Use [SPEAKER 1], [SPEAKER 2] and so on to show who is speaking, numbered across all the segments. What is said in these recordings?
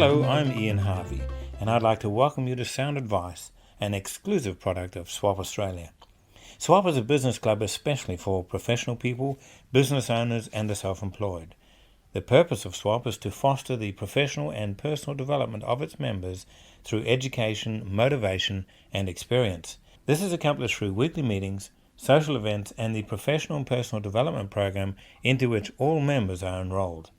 [SPEAKER 1] Hello, I'm Ian Harvey, and I'd like to welcome you to Sound Advice, an exclusive product of SWAP Australia. SWAP is a business club especially for professional people, business owners and the self-employed. The purpose of SWAP is to foster the professional and personal development of its members through education, motivation and experience. This is accomplished through weekly meetings, social events and the professional and personal development program into which all members are enrolled.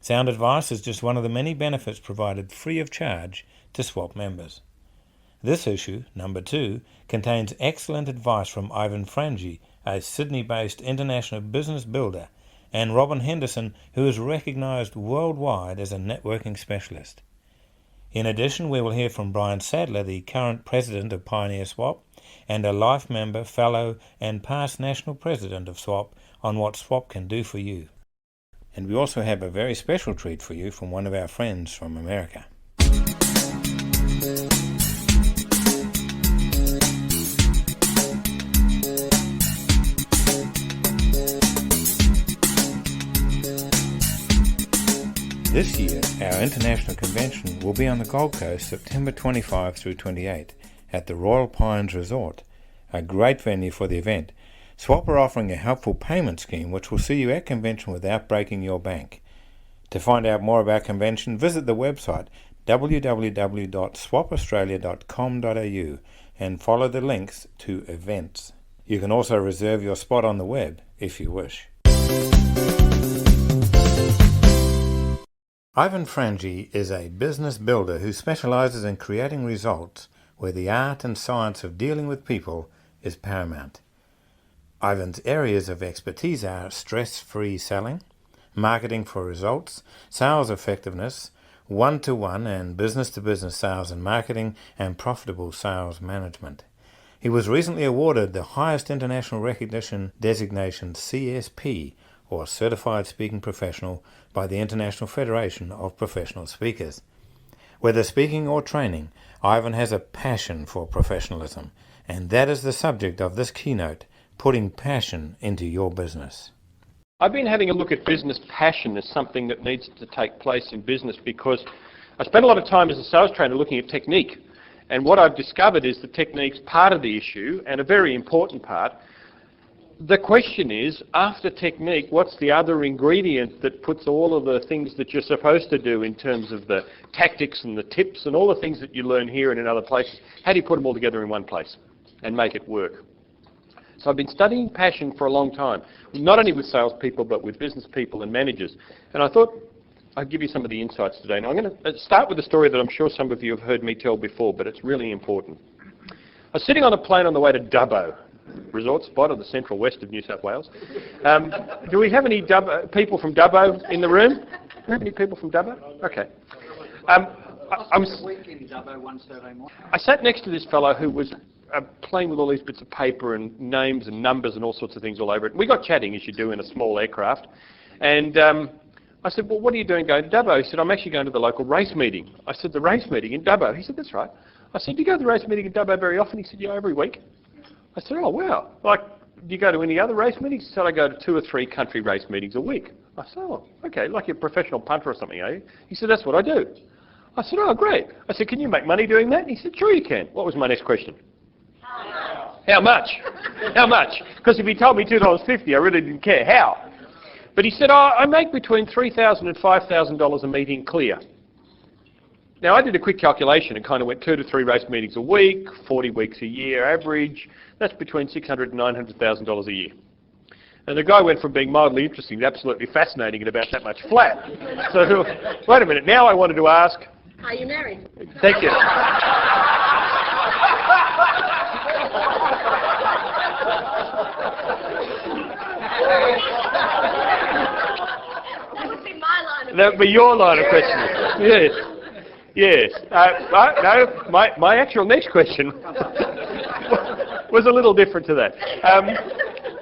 [SPEAKER 1] Sound Advice is just one of the many benefits provided free of charge to SWAP members. This issue, number 2, contains excellent advice from Iven Frangi, a Sydney-based international business builder, and Robyn Henderson, who is recognized worldwide as a networking specialist. In addition, we will hear from Brian Sadler, the current president of Pioneer SWAP, and a life member, fellow, and past national president of SWAP on what SWAP can do for you. And we also have a very special treat for you from one of our friends from America. This year, our international convention will be on the Gold Coast September 25 through 28 at the Royal Pines Resort, a great venue for the event. SWAP are offering a helpful payment scheme which will see you at convention without breaking your bank. To find out more about convention, visit the website www.swapaustralia.com.au and follow the links to events. You can also reserve your spot on the web if you wish. Iven Frangi is a business builder who specializes in creating results where the art and science of dealing with people is paramount. Iven's areas of expertise are stress-free selling, marketing for results, sales effectiveness, one-to-one and business-to-business sales and marketing, and profitable sales management. He was recently awarded the highest international recognition designation CSP, or Certified Speaking Professional, by the International Federation of Professional Speakers. Whether speaking or training, Iven has a passion for professionalism, and that is the subject of this keynote, putting passion into your business.
[SPEAKER 2] I've been having a look at business passion as something that needs to take place in business because I spent a lot of time as a sales trainer looking at technique. And what I've discovered is that technique's part of the issue and a very important part. The question is, after technique, what's the other ingredient that puts all of the things that you're supposed to do in terms of the tactics and the tips and all the things that you learn here and in other places? How do you put them all together in one place and make it work? So I've been studying passion for a long time, not only with salespeople but with business people and managers. And I thought I'd give you some of the insights today. Now I'm going to start with a story that I'm sure some of you have heard me tell before, but it's really important. I was sitting on a plane on the way to Dubbo, resort spot on the central west of New South Wales. Do we have any people from Dubbo in the room? Do we have any people from Dubbo? Okay. I sat next to this fellow who was playing with all these bits of paper and names and numbers and all sorts of things all over it. We got chatting, as you do in a small aircraft. And I said, well, what are you doing going to Dubbo? He said, I'm actually going to the local race meeting. I said, the race meeting in Dubbo? He said, that's right. I said, do you go to the race meeting in Dubbo very often? He said, yeah, every week. I said, oh, wow. Like, do you go to any other race meetings? He said, I go to 2 or 3 country race meetings a week. I said, oh, okay, like you're a professional punter or something, are you? He said, that's what I do. I said, oh, great. I said, can you make money doing that? He said, sure you can. What was my next question? How much? How much? Because if he told me $2.50, I really didn't care. How? But he said, oh, I make between $3,000 and $5,000 a meeting clear. Now, I did a quick calculation and kind of went 2 to 3 race meetings a week, 40 weeks a year average. That's between $600,000 and $900,000 a year. And the guy went from being mildly interesting to absolutely fascinating at about that much flat. So, wait a minute. Now I wanted to ask...
[SPEAKER 3] Are you married?
[SPEAKER 2] Thank you.
[SPEAKER 3] That would be my line of
[SPEAKER 2] That would be your line of questioning. Yes. Yes. No, my actual next question was a little different to that.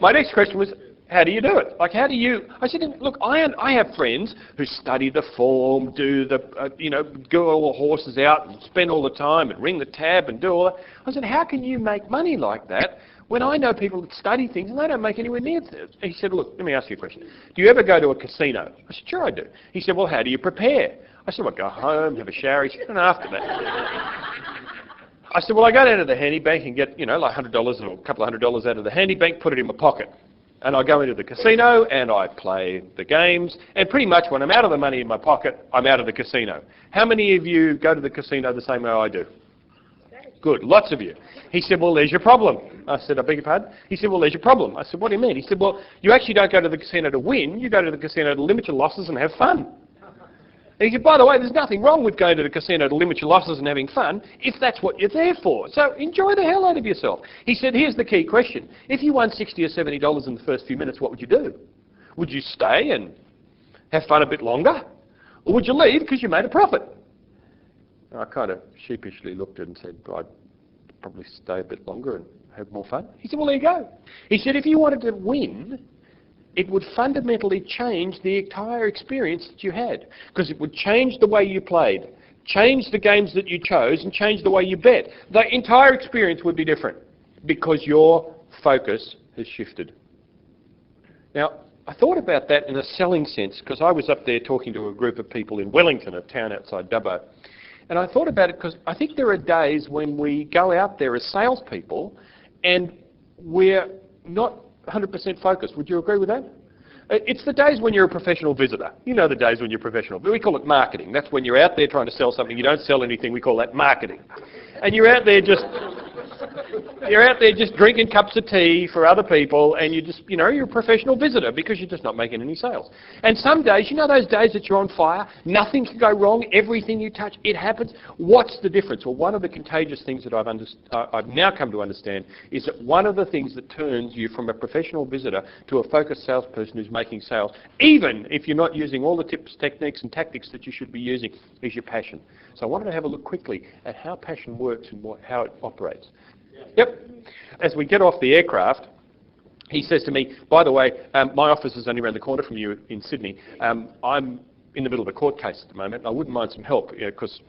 [SPEAKER 2] My next question was, how do you do it? Like, how do you... I said, look, I have friends who study the form, do the, go all the horses out and spend all the time and ring the tab and do all that. I said, how can you make money like that when I know people that study things and they don't make anywhere near it? He said, look, let me ask you a question. Do you ever go to a casino? I said, sure I do. He said, well, how do you prepare? I said, well, go home, have a shower. He said, and after that. I said, well, I go down to the handy bank and get, like $100 or a couple of $100 out of the handy bank, put it in my pocket. And I go into the casino and I play the games. And pretty much when I'm out of the money in my pocket, I'm out of the casino. How many of you go to the casino the same way I do? Good, lots of you. He said, well, there's your problem. I said, I beg your pardon? He said, well, there's your problem. I said, what do you mean? He said, well, you actually don't go to the casino to win. You go to the casino to limit your losses and have fun. And he said, by the way, there's nothing wrong with going to the casino to limit your losses and having fun if that's what you're there for. So enjoy the hell out of yourself. He said, here's the key question. If you won $60 or $70 in the first few minutes, what would you do? Would you stay and have fun a bit longer? Or would you leave because you made a profit? And I kind of sheepishly looked at it and said, I'd probably stay a bit longer and have more fun. He said, well, there you go. He said, if you wanted to win, it would fundamentally change the entire experience that you had, because it would change the way you played, change the games that you chose, and change the way you bet. The entire experience would be different because your focus has shifted. Now, I thought about that in a selling sense, because I was up there talking to a group of people in Wellington, a town outside Dubbo. And I thought about it because I think there are days when we go out there as salespeople and we're not 100% focused. Would you agree with that? It's the days when you're a professional visitor. You know the days when you're professional. We call it marketing. That's when you're out there trying to sell something. You don't sell anything. We call that marketing. And you're out there just drinking cups of tea for other people, and you're a professional visitor because you're just not making any sales. And some days, those days that you're on fire, nothing can go wrong, everything you touch, it happens. What's the difference? Well, one of the contagious things that I've now come to understand is that one of the things that turns you from a professional visitor to a focused salesperson who's making sales, even if you're not using all the tips, techniques and tactics that you should be using, is your passion. So I wanted to have a look quickly at how passion works and how it operates. Yep. As we get off the aircraft, he says to me, by the way, my office is only around the corner from you in Sydney. I'm in the middle of a court case at the moment. I wouldn't mind some help because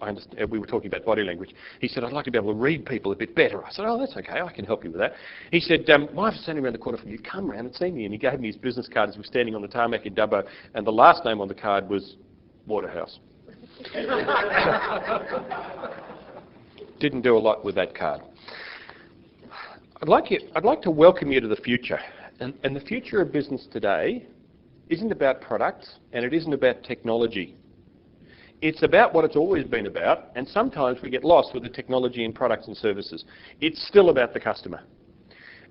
[SPEAKER 2] we were talking about body language. He said, I'd like to be able to read people a bit better. I said, oh, that's okay. I can help you with that. He said, my office is only around the corner from you. Come round and see me. And he gave me his business card as we were standing on the tarmac in Dubbo. And the last name on the card was Waterhouse. Didn't do a lot with that card. I'd like to welcome you to the future. And the future of business today isn't about products and it isn't about technology. It's about what it's always been about, and sometimes we get lost with the technology and products and services. It's still about the customer.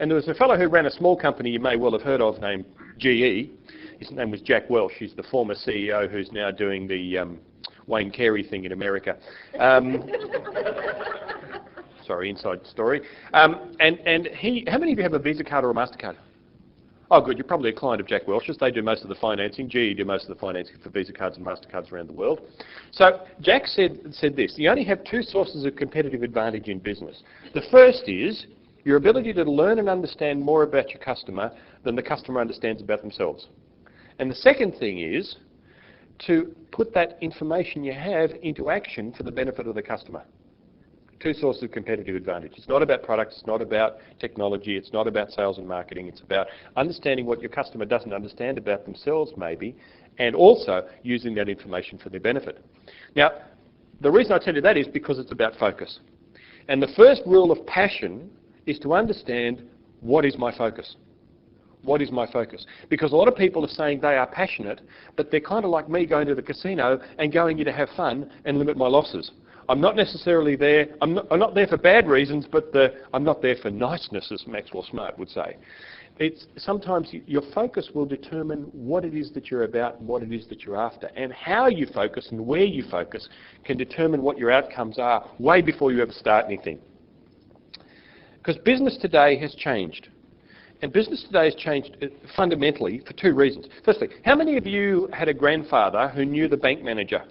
[SPEAKER 2] And there was a fellow who ran a small company you may well have heard of named GE. His name was Jack Welch. He's the former CEO who's now doing the Wayne Carey thing in America. Sorry, inside story. And he, how many of you have a Visa card or a MasterCard? Oh, good. You're probably a client of Jack Welch's. They do most of the financing. GE do most of the financing for Visa cards and MasterCards around the world. So Jack said this: you only have two sources of competitive advantage in business. The first is your ability to learn and understand more about your customer than the customer understands about themselves. And the second thing is to put that information you have into action for the benefit of the customer. Two sources of competitive advantage. It's not about products, it's not about technology, it's not about sales and marketing, it's about understanding what your customer doesn't understand about themselves maybe, and also using that information for their benefit. Now, the reason I tell you that is because it's about focus. And the first rule of passion is to understand, what is my focus? What is my focus? Because a lot of people are saying they are passionate, but they're kind of like me going to the casino and going in to have fun and limit my losses. I'm not necessarily there, I'm not there for bad reasons, but I'm not there for niceness, as Maxwell Smart would say. Sometimes your focus will determine what it is that you're about and what it is that you're after. And how you focus and where you focus can determine what your outcomes are way before you ever start anything. Because business today has changed. And business today has changed fundamentally for two reasons. Firstly, how many of you had a grandfather who knew the bank manager?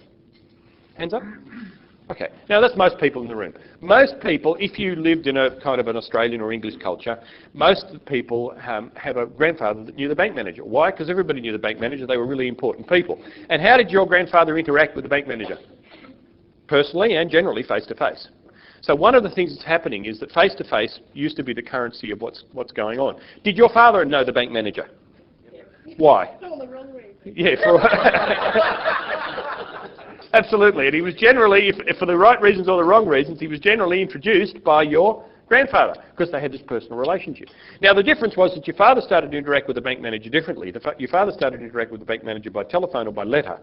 [SPEAKER 2] Hands up. Okay, now that's most people in the room. Most people, if you lived in a kind of an Australian or English culture, most people have a grandfather that knew the bank manager. Why? Because everybody knew the bank manager. They were really important people. And how did your grandfather interact with the bank manager? Personally and generally face-to-face. So one of the things that's happening is that face-to-face used to be the currency of what's going on. Did your father know the bank manager? Why?
[SPEAKER 3] For all the wrong reasons.
[SPEAKER 2] Yeah, Absolutely. And he was generally, if for the right reasons or the wrong reasons, he was generally introduced by your grandfather because they had this personal relationship. Now, the difference was that your father started to interact with the bank manager differently. Your father started to interact with the bank manager by telephone or by letter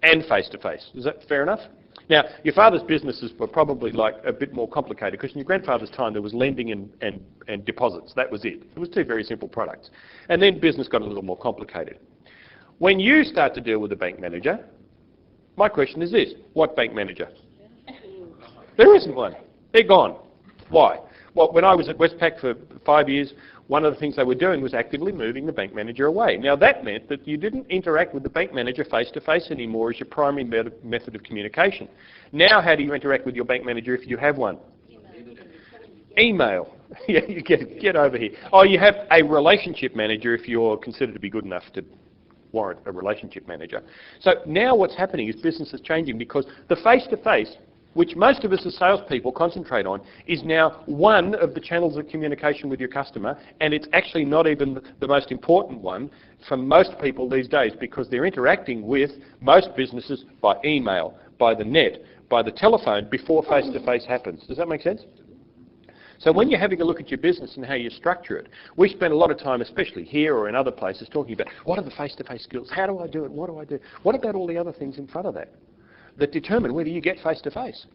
[SPEAKER 2] and face-to-face. Is that fair enough? Now, your father's businesses were probably like a bit more complicated because in your grandfather's time there was lending and deposits. That was it. It was two very simple products. And then business got a little more complicated. When you start to deal with a bank manager, my question is this: what bank manager? There isn't one. They're gone. Why? Well, when I was at Westpac for 5 years, one of the things they were doing was actively moving the bank manager away. Now that meant that you didn't interact with the bank manager face-to-face anymore as your primary method of communication. Now how do you interact with your bank manager if you have one? Email. Yeah, you get over here. Oh, you have a relationship manager if you're considered to be good enough to warrant a relationship manager. So now what's happening is business is changing because the face-to-face, which most of us as salespeople concentrate on, is now one of the channels of communication with your customer, and it's actually not even the most important one for most people these days because they're interacting with most businesses by email, by the net, by the telephone before face-to-face happens. Does that make sense? So when you're having a look at your business and how you structure it, we spend a lot of time, especially here or in other places, talking about what are the face-to-face skills, how do I do it, what do I do? What about all the other things in front of that determine whether you get face-to-face?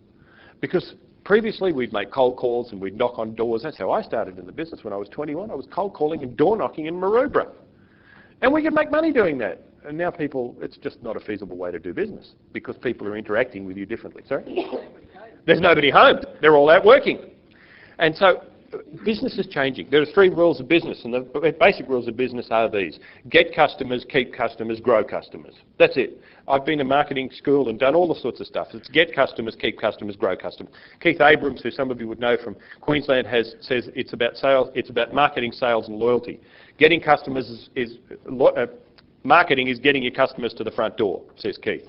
[SPEAKER 2] Because previously we'd make cold calls and we'd knock on doors. That's how I started in the business when I was 21. I was cold calling and door knocking in Maroubra. And we could make money doing that. And now people, it's just not a feasible way to do business because people are interacting with you differently. Sorry? There's nobody home. They're all out working. And so business is changing. There are 3 rules of business, and the basic rules of business are these: get customers, keep customers, grow customers. That's it. I've been to marketing school and done all the sorts of stuff. It's get customers, keep customers, grow customers. Keith Abrams, who some of you would know from Queensland, says it's about sales, it's about marketing, sales and loyalty. Getting customers marketing is getting your customers to the front door, says Keith.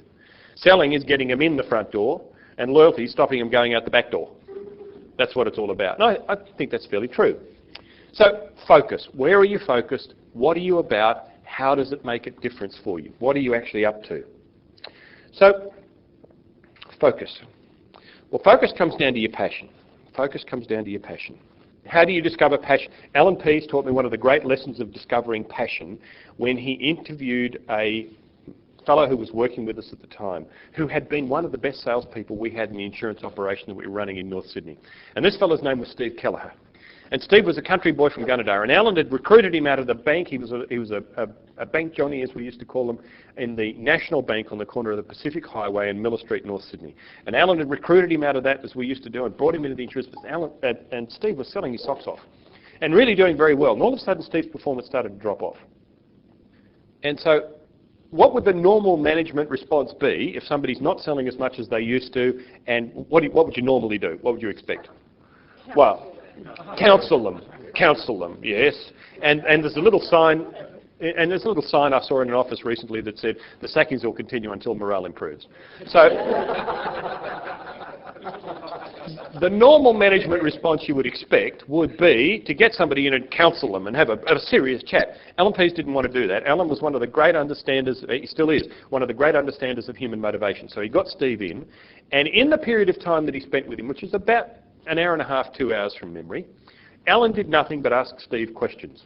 [SPEAKER 2] Selling is getting them in the front door, and loyalty is stopping them going out the back door. That's what it's all about. And I think that's fairly true. So focus. Where are you focused? What are you about? How does it make a difference for you? What are you actually up to? So focus. Well, focus comes down to your passion. Focus comes down to your passion. How do you discover passion? Alan Pease taught me one of the great lessons of discovering passion when he interviewed a fellow who was working with us at the time, who had been one of the best salespeople we had in the insurance operation that we were running in North Sydney. And this fellow's name was Steve Kelleher. And Steve was a country boy from Gunnedah, and Alan had recruited him out of the bank. He was a bank Johnny, as we used to call him, in the National Bank on the corner of the Pacific Highway and Miller Street, North Sydney. And Alan had recruited him out of that, as we used to do, and brought him into the insurance business. And Steve was selling his socks off and really doing very well. And all of a sudden, Steve's performance started to drop off. And so what would the normal management response be if somebody's not selling as much as they used to, and what would you normally do? What would you expect? Well, counsel them, yes. And there's a little sign, I saw in an office recently that said, the sackings will continue until morale improves. So the normal management response you would expect would be to get somebody in and counsel them and have a serious chat. Alan Pease didn't want to do that. Alan was one of the great understanders, he still is, one of the great understanders of human motivation. So he got Steve in, and in the period of time that he spent with him, which is about an hour and a half, 2 hours from memory, Alan did nothing but ask Steve questions.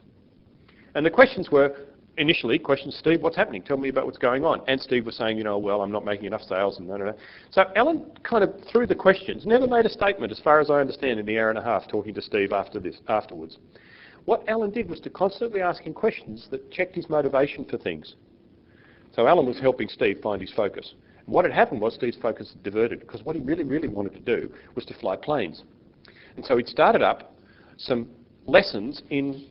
[SPEAKER 2] And the questions were, initially, Steve, what's happening? Tell me about what's going on. And Steve was saying, well, I'm not making enough sales and no. So Alan kind of, through the questions, never made a statement, as far as I understand, in the hour and a half talking to Steve afterwards. What Alan did was to constantly ask him questions that checked his motivation for things. So Alan was helping Steve find his focus. And what had happened was Steve's focus had diverted, because what he really, really wanted to do was to fly planes. And so he'd started up some lessons in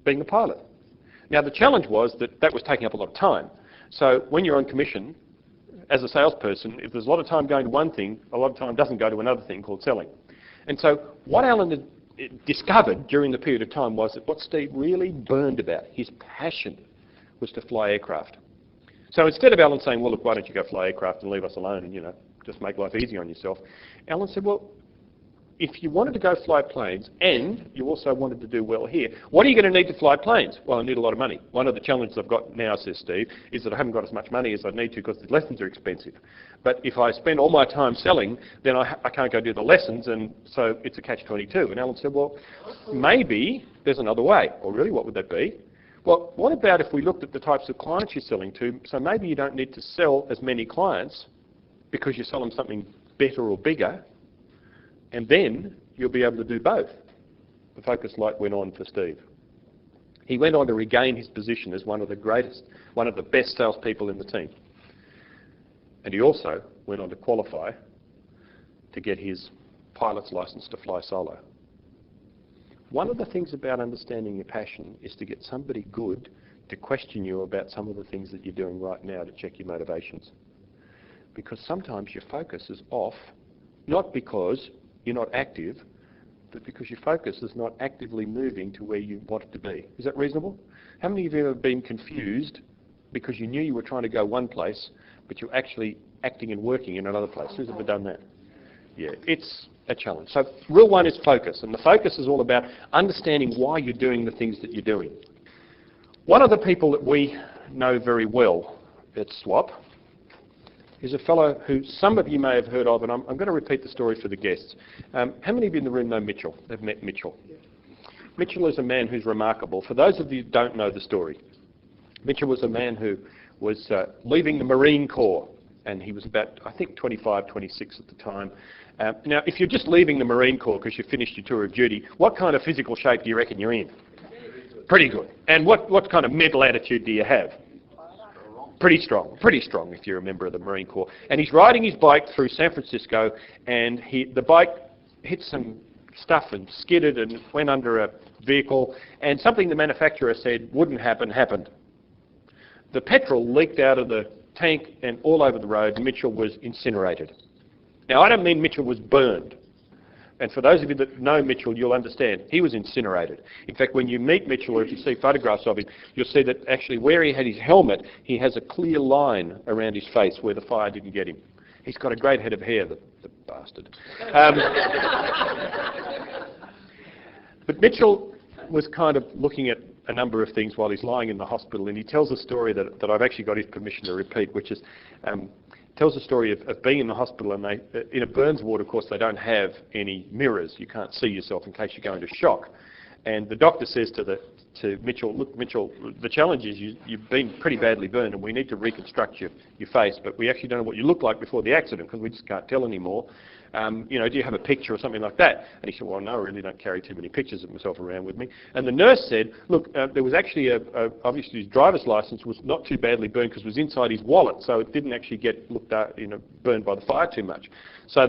[SPEAKER 2] being a pilot. Now, the challenge was that was taking up a lot of time. So when you're on commission, as a salesperson, if there's a lot of time going to one thing, a lot of time doesn't go to another thing called selling. And so what Alan had discovered during the period of time was that what Steve really burned about, his passion, was to fly aircraft. So instead of Alan saying, well, look, why don't you go fly aircraft and leave us alone and, just make life easy on yourself, Alan said, well, if you wanted to go fly planes and you also wanted to do well here, what are you going to need to fly planes? Well, I need a lot of money. One of the challenges I've got now, says Steve, is that I haven't got as much money as I need to because the lessons are expensive. But if I spend all my time selling, then I can't go do the lessons, and so it's a catch-22. And Alan said, well, maybe there's another way. Well, really, what would that be? Well, what about if we looked at the types of clients you're selling to? So maybe you don't need to sell as many clients because you sell them something better or bigger, and then you'll be able to do both. The focus light went on for Steve. He went on to regain his position as one of the best salespeople in the team. And he also went on to qualify to get his pilot's license to fly solo. One of the things about understanding your passion is to get somebody good to question you about some of the things that you're doing right now to check your motivations. Because sometimes your focus is off, not because you're not active, but because your focus is not actively moving to where you want it to be. Is that reasonable? How many of you have ever been confused because you knew you were trying to go one place, but you're actually acting and working in another place? Who's ever done that? Yeah, it's a challenge. So rule one is focus, and the focus is all about understanding why you're doing the things that you're doing. One of the people that we know very well at SWAP is a fellow who some of you may have heard of, and I'm going to repeat the story for the guests. How many of you in the room know Mitchell? They've met Mitchell. Mitchell is a man who's remarkable. For those of you who don't know the story, Mitchell was a man who was leaving the Marine Corps, and he was about, I think, 25, 26 at the time. Now, if you're just leaving the Marine Corps because you finished your tour of duty, what kind of physical shape do you reckon you're in? Pretty good. And what kind of mental attitude do you have? Pretty strong if you're a member of the Marine Corps. And he's riding his bike through San Francisco, and the bike hit some stuff and skidded and went under a vehicle, and something the manufacturer said wouldn't happen, happened. The petrol leaked out of the tank and all over the road, and Mitchell was incinerated. Now, I don't mean Mitchell was burned. And for those of you that know Mitchell, you'll understand, he was incinerated. In fact, when you meet Mitchell, or if you see photographs of him, you'll see that actually where he had his helmet, he has a clear line around his face where the fire didn't get him. He's got a great head of hair, the bastard. But Mitchell was kind of looking at a number of things while he's lying in the hospital, and he tells a story that I've actually got his permission to repeat, which is tells a story of being in the hospital, and in a burns ward, of course, they don't have any mirrors. You can't see yourself in case you go into shock. And the doctor says to Mitchell, look, Mitchell, the challenge is you've been pretty badly burned, and we need to reconstruct your face, but we actually don't know what you look like before the accident because we just can't tell anymore. Do you have a picture or something like that? And he said, well, no, I really don't carry too many pictures of myself around with me. And the nurse said, look, there was actually obviously his driver's license was not too badly burned because it was inside his wallet, so it didn't actually get burned by the fire too much. So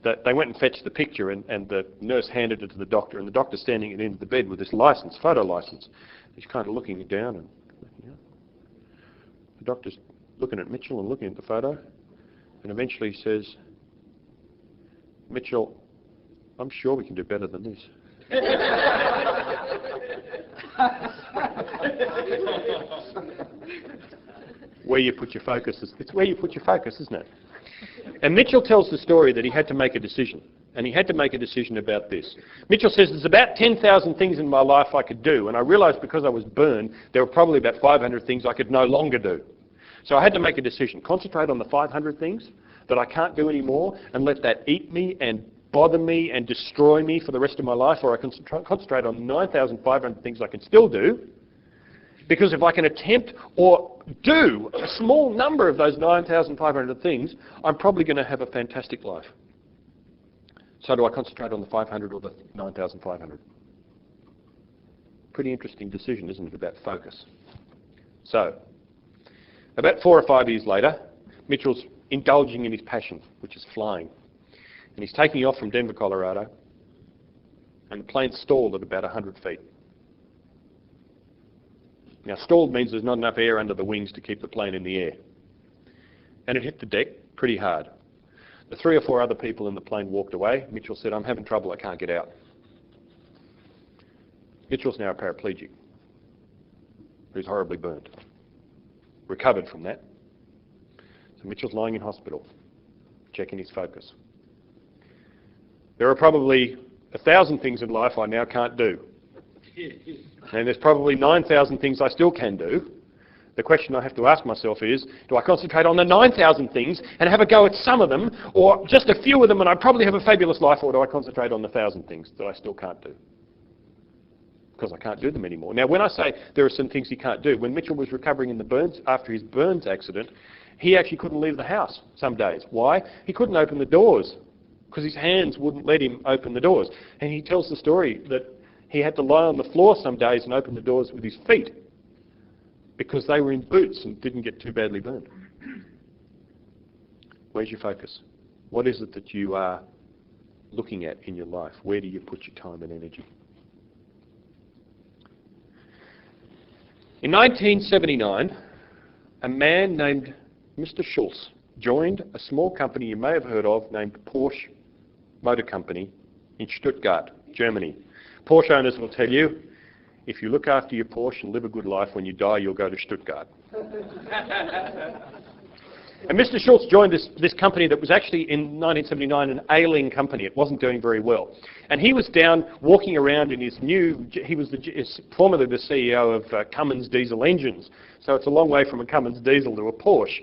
[SPEAKER 2] they went and fetched the picture, and the nurse handed it to the doctor, and the doctor's standing at the end of the bed with this license, photo license. He's kind of looking down, and the doctor's looking at Mitchell and looking at the photo, and eventually he says, Mitchell, I'm sure we can do better than this. Where you put your focus it's where you put your focus, isn't it? And Mitchell tells the story that he had to make a decision. And he had to make a decision about this. Mitchell says, there's about 10,000 things in my life I could do. And I realised because I was burned, there were probably about 500 things I could no longer do. So I had to make a decision. Concentrate on the 500 things that I can't do anymore and let that eat me and bother me and destroy me for the rest of my life, or I can concentrate on 9,500 things I can still do, because if I can attempt or do a small number of those 9,500 things, I'm probably going to have a fantastic life. So do I concentrate on the 500 or the 9,500? Pretty interesting decision, isn't it, about focus? So, about 4 or 5 years later, Mitchell's indulging in his passion, which is flying. And he's taking off from Denver, Colorado, and the plane stalled at about 100 feet. Now, stalled means there's not enough air under the wings to keep the plane in the air. And it hit the deck pretty hard. The 3 or 4 other people in the plane walked away. Mitchell said, I'm having trouble, I can't get out. Mitchell's now a paraplegic who's horribly burned. Recovered from that. So Mitchell's lying in hospital, checking his focus. There are probably 1,000 things in life I now can't do. And there's probably 9,000 things I still can do. The question I have to ask myself is, do I concentrate on the 9,000 things and have a go at some of them, or just a few of them and I probably have a fabulous life, or do I concentrate on the 1,000 things that I still can't do? Because I can't do them anymore. Now, when I say there are some things he can't do, when Mitchell was recovering in the burns, after his burns accident, he actually couldn't leave the house some days. Why? He couldn't open the doors because his hands wouldn't let him open the doors. And he tells the story that he had to lie on the floor some days and open the doors with his feet because they were in boots and didn't get too badly burned. Where's your focus? What is it that you are looking at in your life? Where do you put your time and energy? In 1979, a man named Mr. Schultz joined a small company you may have heard of named Porsche Motor Company in Stuttgart, Germany. Porsche owners will tell you, if you look after your Porsche and live a good life, when you die you'll go to Stuttgart. And Mr. Schultz joined this company that was actually in 1979 an ailing company. It wasn't doing very well. And he was down walking around in his new, he was formerly the CEO of Cummins diesel engines. So it's a long way from a Cummins diesel to a Porsche.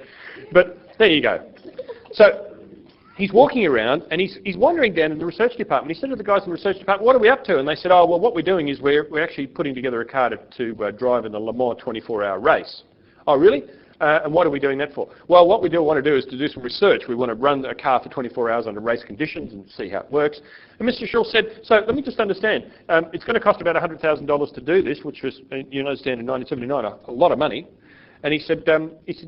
[SPEAKER 2] But there you go. So he's walking around and he's wandering down in the research department. He said to the guys in the research department, what are we up to? And they said, oh, well, what we're doing is we're actually putting together a car to drive in the Le Mans 24-hour race. Oh, really? And what are we doing that for? Well, what we want to do is to do some research. We want to run a car for 24 hours under race conditions and see how it works. And Mr. Schultz said, so let me just understand, it's going to cost about $100,000 to do this, which was, you understand, in 1979, a lot of money. And he said,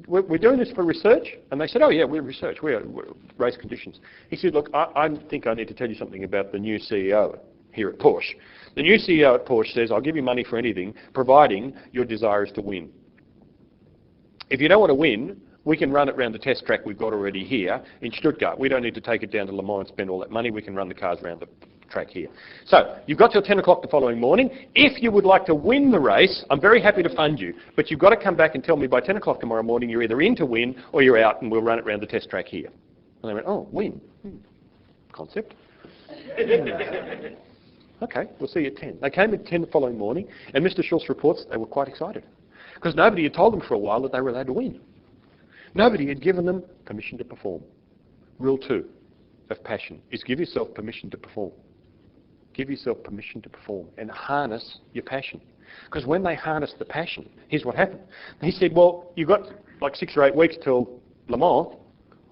[SPEAKER 2] we're doing this for research? And they said, oh yeah, we're research, we're race conditions. He said, look, I think I need to tell you something about the new CEO here at Porsche. The new CEO at Porsche says, I'll give you money for anything, providing your desire is to win. If you don't want to win, we can run it around the test track we've got already here in Stuttgart. We don't need to take it down to Le Mans and spend all that money. We can run the cars around the track here. So you've got till 10 o'clock the following morning. If you would like to win the race, I'm very happy to fund you. But you've got to come back and tell me by 10 o'clock tomorrow morning you're either in to win or you're out and we'll run it around the test track here. And they went, oh, win. Concept. Okay, we'll see you at 10. They came at 10 the following morning and Mr. Schultz reports they were quite excited. Because nobody had told them for a while that they were allowed to win. Nobody had given them permission to perform. Rule 2 of passion is give yourself permission to perform. Give yourself permission to perform and harness your passion. Because when they harnessed the passion, here's what happened. He said, well, you've got like 6 or 8 weeks till Le Mans.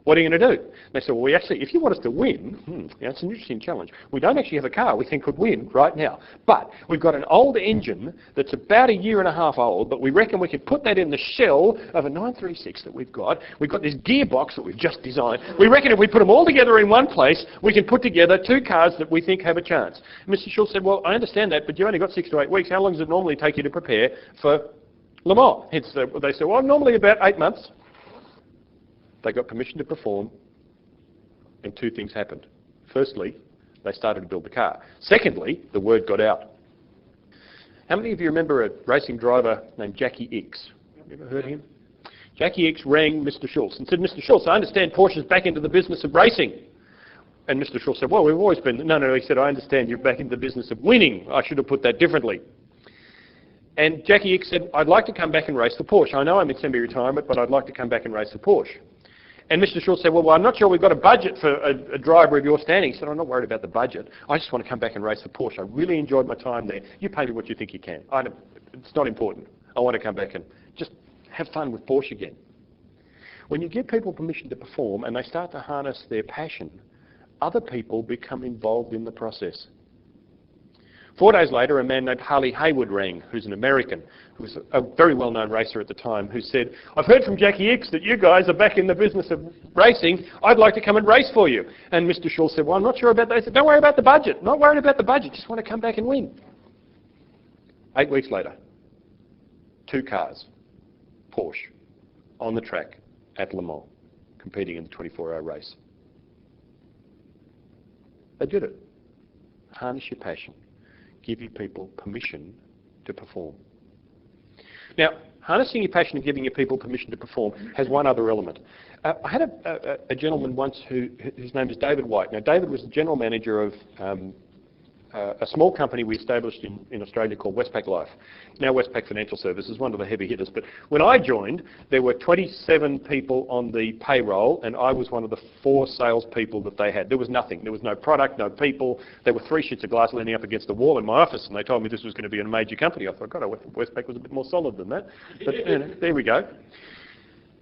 [SPEAKER 2] What are you going to do? And they said, well, if you want us to win, it's an interesting challenge. We don't actually have a car we think could win right now. But we've got an old engine that's about 1.5 years old, but we reckon we could put that in the shell of a 936 that we've got. We've got this gearbox that we've just designed. We reckon if we put them all together in one place, we can put together 2 cars that we think have a chance. And Mr. Schultz said, well, I understand that, but you only got 6 to 8 weeks. How long does it normally take you to prepare for Le Mans? They said, well, normally about 8 months. They got permission to perform, and 2 things happened. Firstly, they started to build the car. Secondly, the word got out. How many of you remember a racing driver named Jackie Ickx? You ever heard of him? Jackie Ickx rang Mr. Schultz and said, Mr. Schultz, I understand Porsche's back into the business of racing. And Mr. Schultz said, well, we've always been... No, he said, I understand you're back into the business of winning. I should have put that differently. And Jackie Ickx said, I'd like to come back and race for Porsche. I know I'm in semi-retirement, but I'd like to come back and race for Porsche. And Mr. Schultz said, well, I'm not sure we've got a budget for a driver of your standing. He said, I'm not worried about the budget. I just want to come back and race for Porsche. I really enjoyed my time there. You pay me what you think you can. It's not important. I want to come back and just have fun with Porsche again. When you give people permission to perform and they start to harness their passion, other people become involved in the process. 4 days later, a man named Harley Haywood rang, who's an American, who was a very well-known racer at the time, who said, I've heard from Jackie Ickx that you guys are back in the business of racing. I'd like to come and race for you. And Mr. Schultz said, well, I'm not sure about that. He said, don't worry about the budget. Not worried about the budget. Just want to come back and win. 8 weeks later, 2 cars, Porsche, on the track at Le Mans, competing in the 24-hour race. They did it. Harness your passion. Give your people permission to perform. Now, harnessing your passion and giving your people permission to perform has one other element. I had a gentleman once whose name is David White. Now, David was the general manager of a small company we established in Australia called Westpac Life. Now Westpac Financial Services, one of the heavy hitters. But when I joined, there were 27 people on the payroll, and I was one of the 4 salespeople that they had. There was nothing. There was no product, no people. There were 3 sheets of glass leaning up against the wall in my office, and they told me this was going to be a major company. I thought, God, Westpac was a bit more solid than that. But there we go.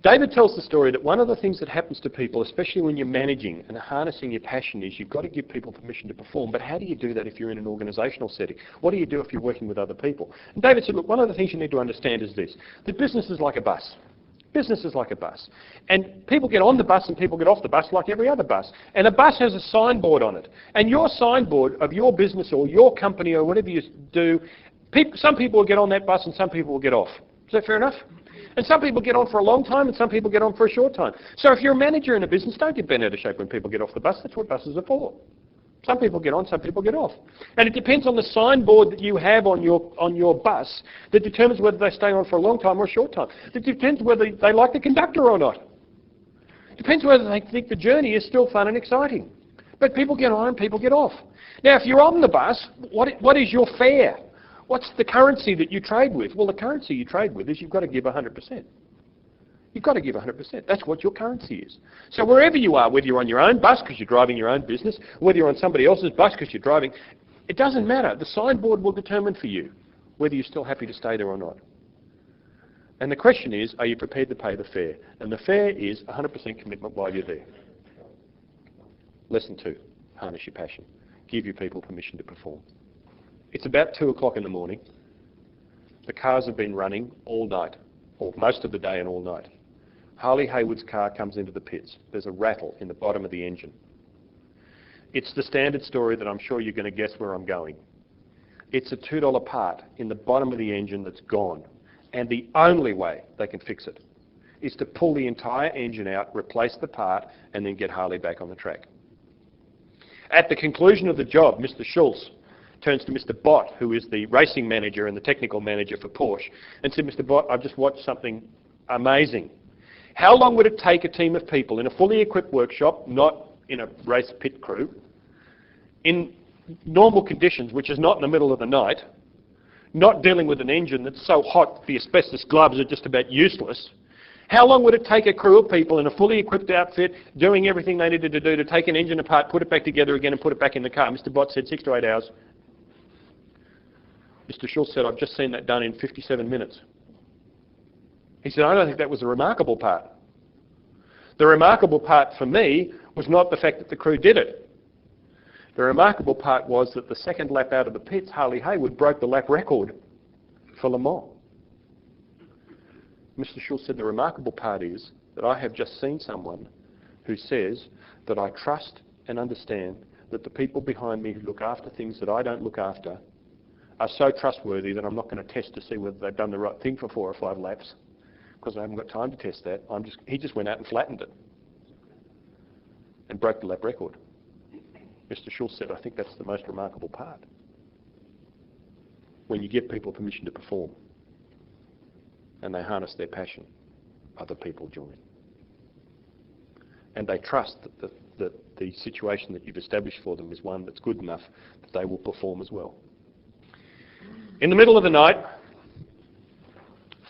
[SPEAKER 2] David tells the story that one of the things that happens to people, especially when you're managing and harnessing your passion, is you've got to give people permission to perform. But how do you do that if you're in an organisational setting? What do you do if you're working with other people? And David said, look, one of the things you need to understand is this, that business is like a bus. Business is like a bus. And people get on the bus and people get off the bus like every other bus. And a bus has a signboard on it. And your signboard of your business or your company or whatever you do, some people will get on that bus and some people will get off. Is that fair enough? And some people get on for a long time and some people get on for a short time. So if you're a manager in a business, don't get bent out of shape when people get off the bus. That's what buses are for. Some people get on, some people get off. And it depends on the signboard that you have on your bus that determines whether they stay on for a long time or a short time. It depends whether they like the conductor or not. It depends whether they think the journey is still fun and exciting. But people get on and people get off. Now, if you're on the bus, what is your fare? What's the currency that you trade with? Well, the currency you trade with is you've got to give 100%. You've got to give 100%. That's what your currency is. So wherever you are, whether you're on your own bus because you're driving your own business, whether you're on somebody else's bus because you're driving, it doesn't matter. The signboard will determine for you whether you're still happy to stay there or not. And the question is, are you prepared to pay the fare? And the fare is 100% commitment while you're there. Lesson 2, harness your passion. Give your people permission to perform. It's about 2 o'clock in the morning. The cars have been running all night, or most of the day and all night. Harley Haywood's car comes into the pits. There's a rattle in the bottom of the engine. It's the standard story that I'm sure you're going to guess where I'm going. It's a $2 part in the bottom of the engine that's gone. And the only way they can fix it is to pull the entire engine out, replace the part, and then get Harley back on the track. At the conclusion of the job, Mr. Schultz turns to Mr. Bott, who is the racing manager and the technical manager for Porsche, and said, Mr. Bott, I've just watched something amazing. How long would it take a team of people in a fully equipped workshop, not in a race pit crew, in normal conditions, which is not in the middle of the night, not dealing with an engine that's so hot the asbestos gloves are just about useless, how long would it take a crew of people in a fully equipped outfit doing everything they needed to do to take an engine apart, put it back together again and put it back in the car? Mr. Bott said 6 to 8 hours. Mr. Schultz said, I've just seen that done in 57 minutes. He said, I don't think that was the remarkable part. The remarkable part for me was not the fact that the crew did it. The remarkable part was that the second lap out of the pits, Harley Haywood broke the lap record for Le Mans. Mr. Schultz said, the remarkable part is that I have just seen someone who says that I trust and understand that the people behind me who look after things that I don't look after are so trustworthy that I'm not going to test to see whether they've done the right thing for 4 or 5 laps, because I haven't got time to test that. He just went out and flattened it and broke the lap record. Mr. Schultz said, I think that's the most remarkable part. When you give people permission to perform and they harness their passion, other people join. And they trust that the situation that you've established for them is one that's good enough that they will perform as well. In the middle of the night,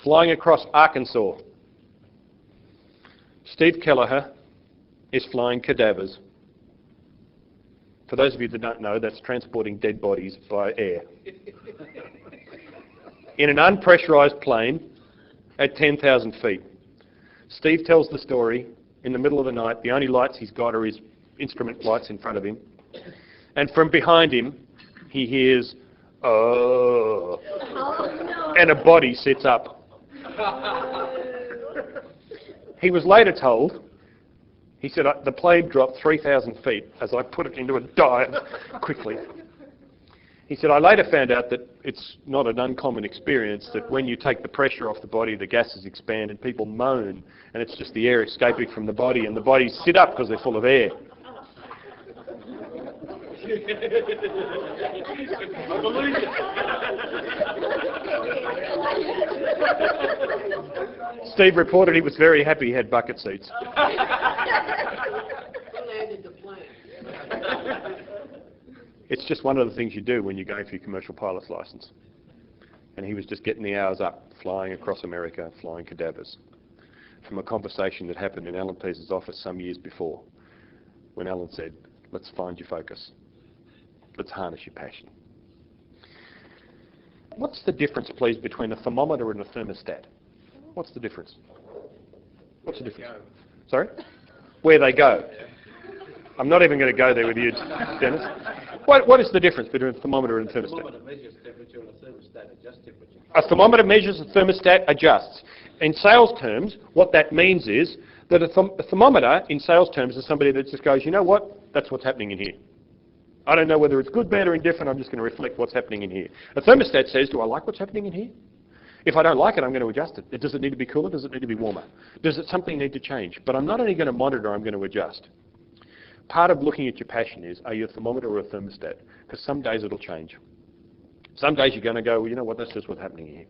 [SPEAKER 2] flying across Arkansas, Steve Kelleher is flying cadavers. For those of you that don't know, that's transporting dead bodies by air. In an unpressurised plane at 10,000 feet. Steve tells the story in the middle of the night. The only lights he's got are his instrument lights in front of him. And from behind him, he hears, oh, no. And a body sits up. He was later told, he said, the plane dropped 3,000 feet as I put it into a dive quickly. He said, I later found out that it's not an uncommon experience that when you take the pressure off the body, the gases expand and people moan, and it's just the air escaping from the body, and the bodies sit up because they're full of air. I believe it. Steve reported he was very happy he had bucket seats.
[SPEAKER 3] Who landed the plane?
[SPEAKER 2] It's just one of the things you do when you're going for your commercial pilot's license. And he was just getting the hours up, flying across America, flying cadavers, from a conversation that happened in Alan Pease's office some years before, when Alan said, let's find your focus. Let's harness your passion. What's the difference, please, between a thermometer and a thermostat? What's the difference? What's the difference? Sorry? Where they go. I'm not even going to go there with you, Dennis. What is the difference between a thermometer and a thermostat?
[SPEAKER 3] A thermometer measures temperature and a thermostat adjusts temperature.
[SPEAKER 2] A thermometer measures, a thermostat adjusts. In sales terms, what that means is that a thermometer, in sales terms, is somebody that just goes, you know what, that's what's happening in here. I don't know whether it's good, bad or indifferent, I'm just going to reflect what's happening in here. A thermostat says, do I like what's happening in here? If I don't like it, I'm going to adjust it. Does it need to be cooler? Does it need to be warmer? Does something need to change? But I'm not only going to monitor, I'm going to adjust. Part of looking at your passion is, are you a thermometer or a thermostat? Because some days it'll change. Some days you're going to go, well, you know what, that's just what's happening here.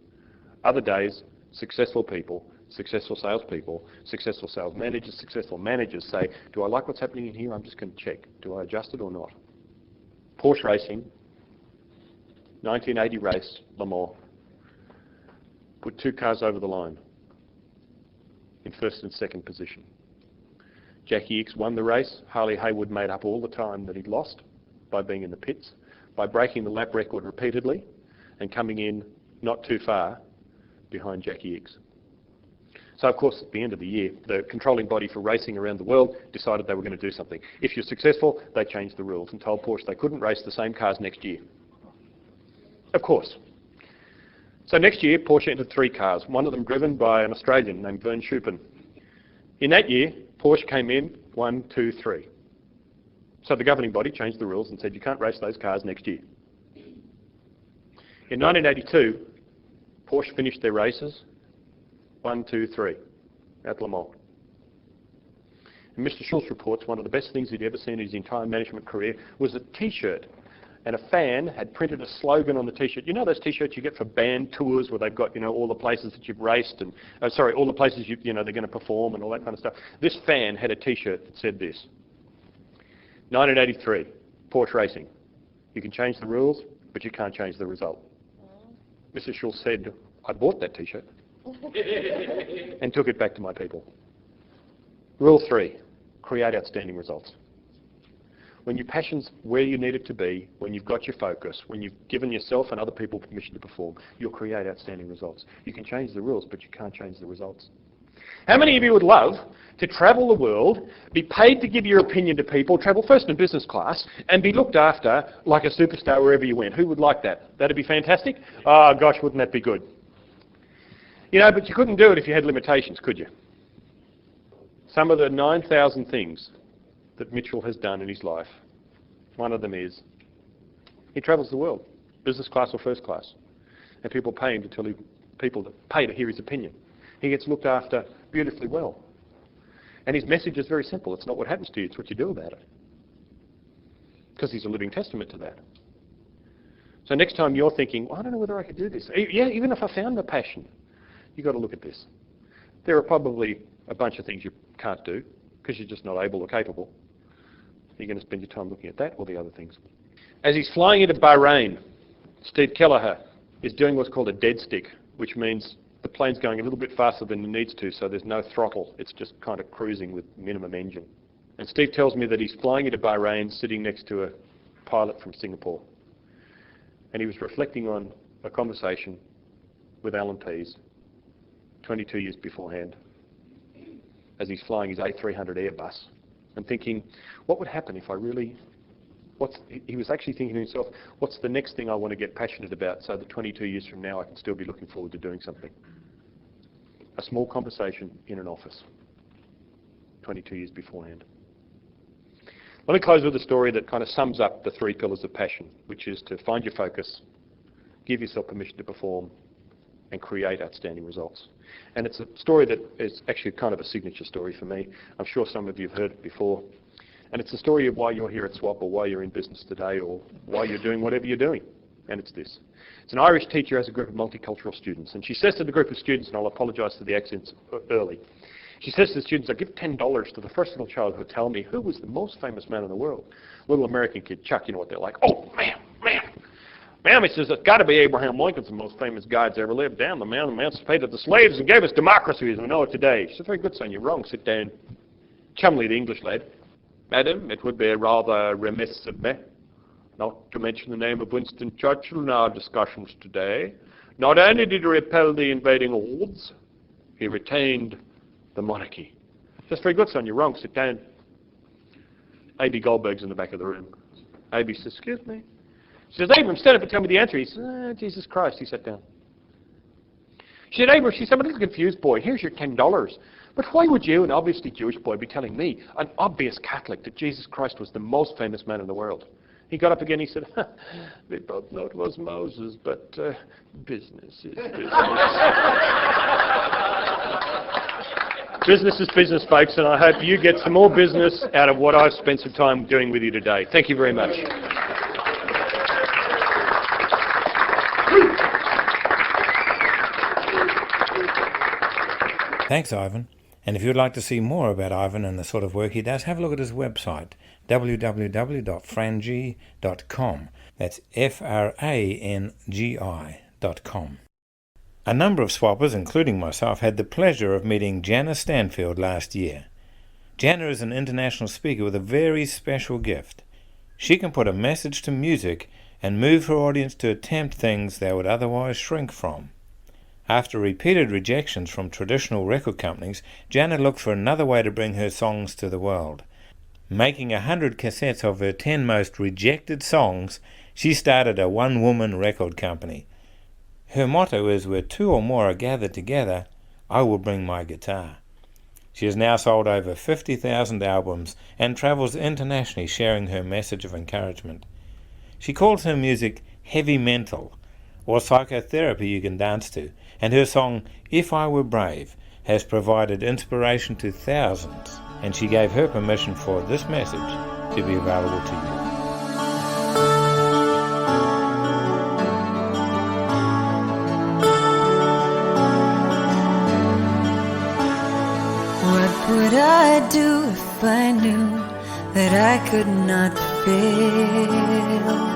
[SPEAKER 2] Other days, successful people, successful salespeople, successful sales managers, successful managers say, do I like what's happening in here? I'm just going to check. Do I adjust it or not? Porsche Racing, 1980 race, Le Mans, put 2 cars over the line in first and second position. Jackie Ickx won the race. Harley Haywood made up all the time that he'd lost by being in the pits, by breaking the lap record repeatedly and coming in not too far behind Jackie Ickx. So, of course, at the end of the year, the controlling body for racing around the world decided they were going to do something. If you're successful, they changed the rules and told Porsche they couldn't race the same cars next year. Of course. So next year, Porsche entered 3 cars, one of them driven by an Australian named Vern Schuppan. In that year, Porsche came in 1, 2, 3. So the governing body changed the rules and said you can't race those cars next year. In 1982, Porsche finished their races 1, 2, 3 at Le Mans. And Mr. Schultz reports one of the best things he'd ever seen in his entire management career was a T-shirt. And a fan had printed a slogan on the T-shirt. You know those T-shirts you get for band tours where they've got, you know, all the places that you've raced and, all the places you know they're going to perform and all that kind of stuff. This fan had a T-shirt that said this: 1983, Porsche Racing. You can change the rules, but you can't change the result. Mr. Schultz said, I bought that T-shirt and took it back to my people. Rule 3, create outstanding results. When your passion's where you need it to be, when you've got your focus, when you've given yourself and other people permission to perform, you'll create outstanding results. You can change the rules, but you can't change the results. How many of you would love to travel the world, be paid to give your opinion to people, travel first in business class, and be looked after like a superstar wherever you went? Who would like that? That'd be fantastic? Oh gosh, wouldn't that be good? You know, but you couldn't do it if you had limitations, could you? Some of the 9,000 things that Mitchell has done in his life, one of them is he travels the world, business class or first class, and people pay him to tell him, people that pay to hear his opinion. He gets looked after beautifully well. And his message is very simple. It's not what happens to you, it's what you do about it. Because he's a living testament to that. So next time you're thinking, well, I don't know whether I could do this. Yeah, even if I found my passion, you've got to look at this. There are probably a bunch of things you can't do because you're just not able or capable. You're going to spend your time looking at that or the other things. As he's flying into Bahrain, Steve Kelleher is doing what's called a dead stick, which means the plane's going a little bit faster than it needs to, so there's no throttle. It's just kind of cruising with minimum engine. And Steve tells me that he's flying into Bahrain sitting next to a pilot from Singapore. And he was reflecting on a conversation with Alan Pease 22 years beforehand as he's flying his A300 Airbus and thinking, what would happen if I really... he was actually thinking to himself, what's the next thing I want to get passionate about so that 22 years from now I can still be looking forward to doing something? A small conversation in an office 22 years beforehand. Let me close with a story that kind of sums up the 3 pillars of passion, which is to find your focus, give yourself permission to perform, and create outstanding results. And it's a story that is actually kind of a signature story for me. I'm sure some of you have heard it before. And it's the story of why you're here at SWAP or why you're in business today or why you're doing whatever you're doing. And it's this. It's an Irish teacher who has a group of multicultural students. And she says to the group of students, and I'll apologise for the accents early, she says to the students, I'll give $10 to the first little child who'll tell me who was the most famous man in the world. Little American kid, Chuck, you know what they're like. Oh, ma'am, he says, it's got to be Abraham Lincoln's the most famous guy that's ever lived. Damn, the man emancipated the slaves and gave us democracy as we know it today. She said, very good, son, you're wrong. Sit down. Chumley, the English lad. Madam, it would be rather remiss of me not to mention the name of Winston Churchill in our discussions today. Not only did he repel the invading hordes, he retained the monarchy. That's very good, son. You're wrong. Sit down. A.B. Goldberg's in the back of the room. A.B. says, excuse me. She says, Abram, stand up and tell me the answer. He says, Jesus Christ. He sat down. She said, Abram, I'm a little confused, boy. Here's your $10. But why would you, an obviously Jewish boy, be telling me, an obvious Catholic, that Jesus Christ was the most famous man in the world? He got up again. He said, we both know it was Moses, but business is business. Business is business, folks, and I hope you get some more business out of what I've spent some time doing with you today. Thank you very much.
[SPEAKER 1] Thanks, Ivan. And if you'd like to see more about Ivan and the sort of work he does, have a look at his website, www.frangi.com. That's Frangi.com. A number of swappers, including myself, had the pleasure of meeting Jana Stanfield last year. Jana is an international speaker with a very special gift. She can put a message to music and move her audience to attempt things they would otherwise shrink from. After repeated rejections from traditional record companies, Jana looked for another way to bring her songs to the world. Making 100 cassettes of her 10 most rejected songs, she started a one-woman record company. Her motto is, where two or more are gathered together, I will bring my guitar. She has now sold over 50,000 albums and travels internationally sharing her message of encouragement. She calls her music heavy mental, or psychotherapy you can dance to, and her song If I Were Brave has provided inspiration to thousands, and she gave her permission for this message to be available to you.
[SPEAKER 4] What would I do if I knew that I could not fail?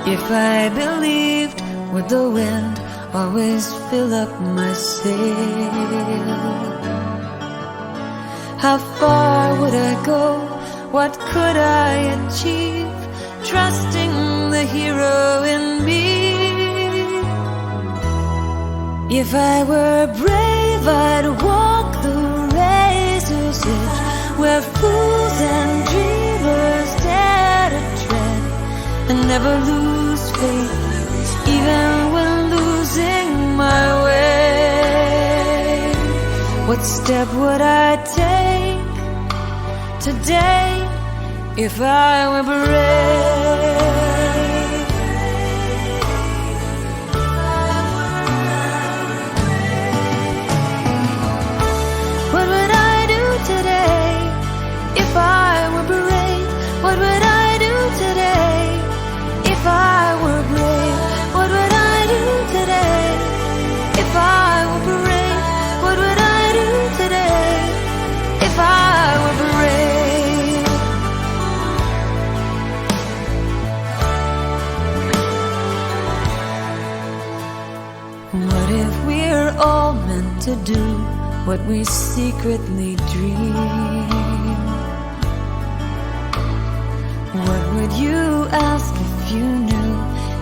[SPEAKER 4] If I believed, would the wind always fill up my sail? How far would I go? What could I achieve? Trusting the hero in me. If I were brave, I'd walk the razor's edge, where fools and dreamers dare to tread, and never lose faith, even when losing my way. What step would I take today if I were brave? What would I do today if I were brave? What would I do today if I were brave? What would I do today if I were brave? What would I do today if I were brave? What if we're all meant to do what we secretly dream? What would you ask if you knew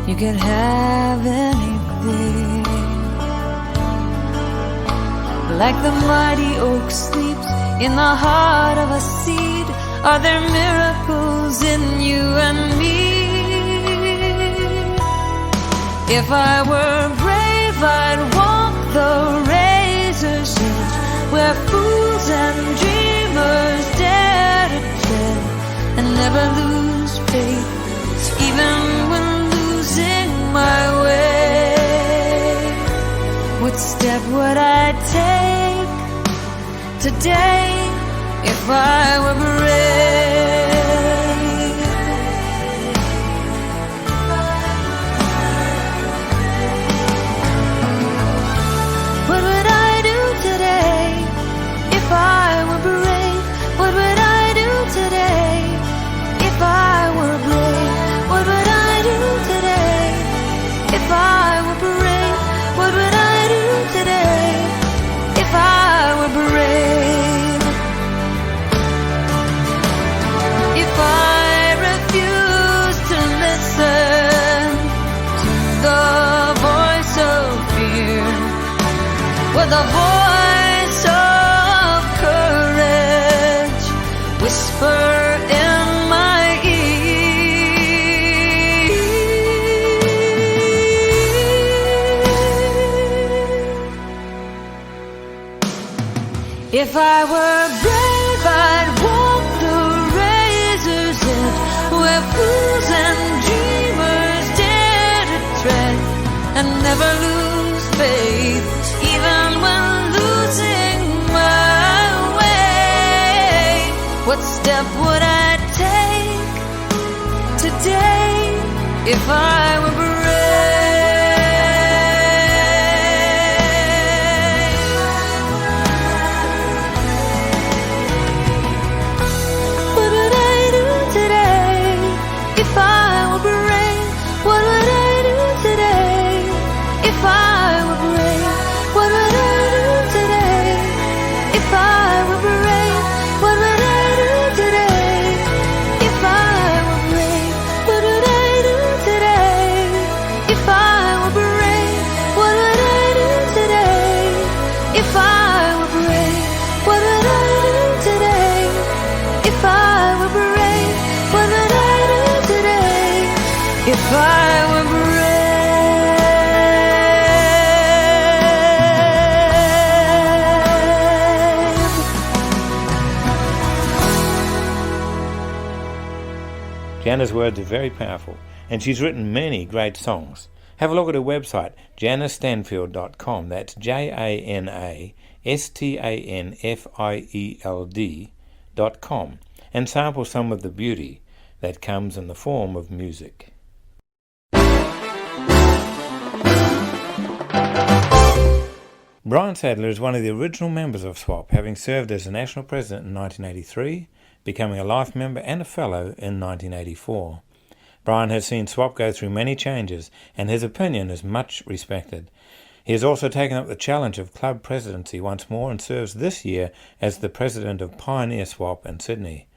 [SPEAKER 4] you could have anything? Like the mighty oak sleeps in the heart of a seed, are there miracles in you and me? If I were brave, I'd walk the razor's edge, where fools and dreamers dare to tread, and never lose faith, even when losing my way. What step would I take today if I were brave? the voice of courage whisper in my ear. If I were brave, I'd walk the razor's edge where fools and dreamers dare to tread, and never lose faith, even when losing my way. What step would I take today if I were brave? What would I do today if I were brave? What would I do today if I were brave? What would I do today if I were brave? What would I do today if I were brave? What would I do today if I were brave? What would I do today if I were brave? What would I do today if I were brave? What would I do today if I were brave?
[SPEAKER 1] Jana's words are very powerful, and she's written many great songs. Have a look at her website, janastanfield.com. That's JanaStanfield.com, and sample some of the beauty that comes in the form of music. Brian Sadler is one of the original members of SWAP, having served as a national president in 1983, becoming a life member and a fellow in 1984. Brian has seen SWAP go through many changes, and his opinion is much respected. He has also taken up the challenge of club presidency once more and serves this year as the president of Pioneer SWAP in Sydney.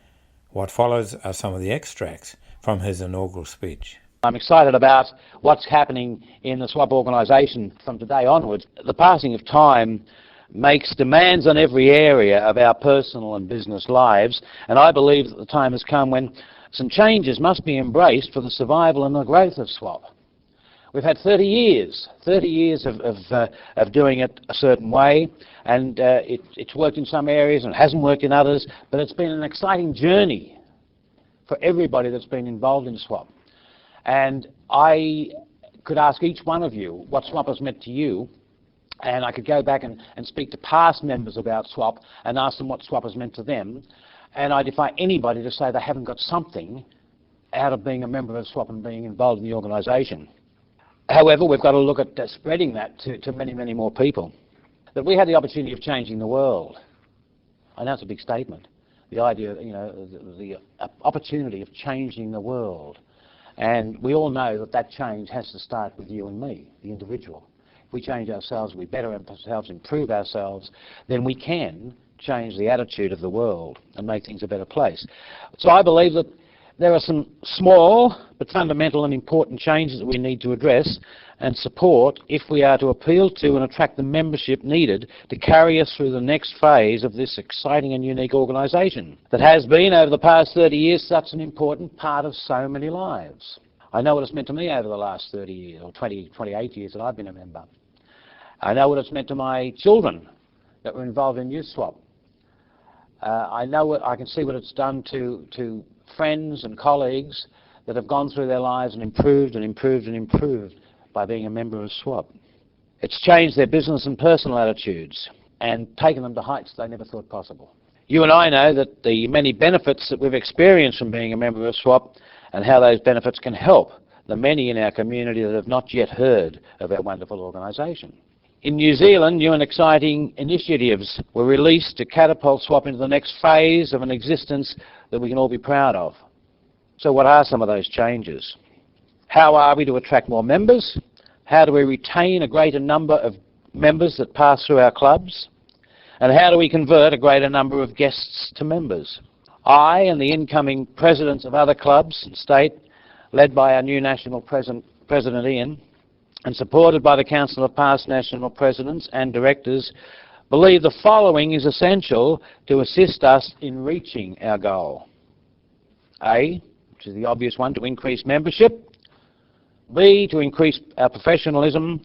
[SPEAKER 1] What follows are some of the extracts from his inaugural speech.
[SPEAKER 5] I'm excited about what's happening in the SWAP organisation from today onwards. The passing of time makes demands on every area of our personal and business lives, and I believe that the time has come when some changes must be embraced for the survival and the growth of SWAP. We've had 30 years of doing it a certain way, and it's worked in some areas and it hasn't worked in others, but it's been an exciting journey for everybody that's been involved in SWAP. And I could ask each one of you what SWAP has meant to you, and I could go back and speak to past members about SWAP and ask them what SWAP has meant to them, and I defy anybody to say they haven't got something out of being a member of SWAP and being involved in the organisation. However, we've got to look at spreading that to many, many more people. That we had the opportunity of changing the world. I know it's a big statement. The idea, the opportunity of changing the world. And we all know that that change has to start with you and me, the individual. If we change ourselves, we better ourselves, improve ourselves, then we can change the attitude of the world and make things a better place. So I believe that there are some small but fundamental and important changes that we need to address and support if we are to appeal to and attract the membership needed to carry us through the next phase of this exciting and unique organisation that has been, over the past 30 years, such an important part of so many lives. I know what it's meant to me over the last 30 years, or 28 years that I've been a member. I know what it's meant to my children that were involved in Youth Swap. I can see what it's done to friends and colleagues that have gone through their lives and improved and improved and improved by being a member of SWAP. It's changed their business and personal attitudes and taken them to heights they never thought possible. You and I know that the many benefits that we've experienced from being a member of SWAP and how those benefits can help the many in our community that have not yet heard of our wonderful organisation. In New Zealand, new and exciting initiatives were released to catapult SWAP into the next phase of an existence that we can all be proud of. So what are some of those changes? How are we to attract more members? How do we retain a greater number of members that pass through our clubs? And how do we convert a greater number of guests to members? I and the incoming presidents of other clubs and state, led by our new national president Iven, and supported by the Council of Past National Presidents and Directors, believe the following is essential to assist us in reaching our goal. A, which is the obvious one, to increase membership. B, to increase our professionalism.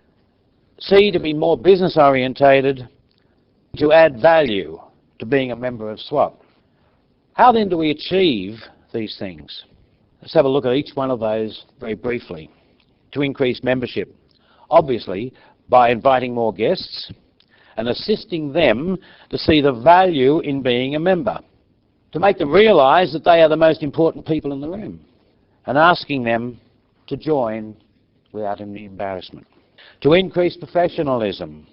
[SPEAKER 5] C, to be more business orientated. To add value to being a member of SWAP. How then do we achieve these things? Let's have a look at each one of those very briefly. To increase membership, obviously by inviting more guests and assisting them to see the value in being a member, to make them realise that they are the most important people in the room, and asking them to join without any embarrassment. To increase professionalism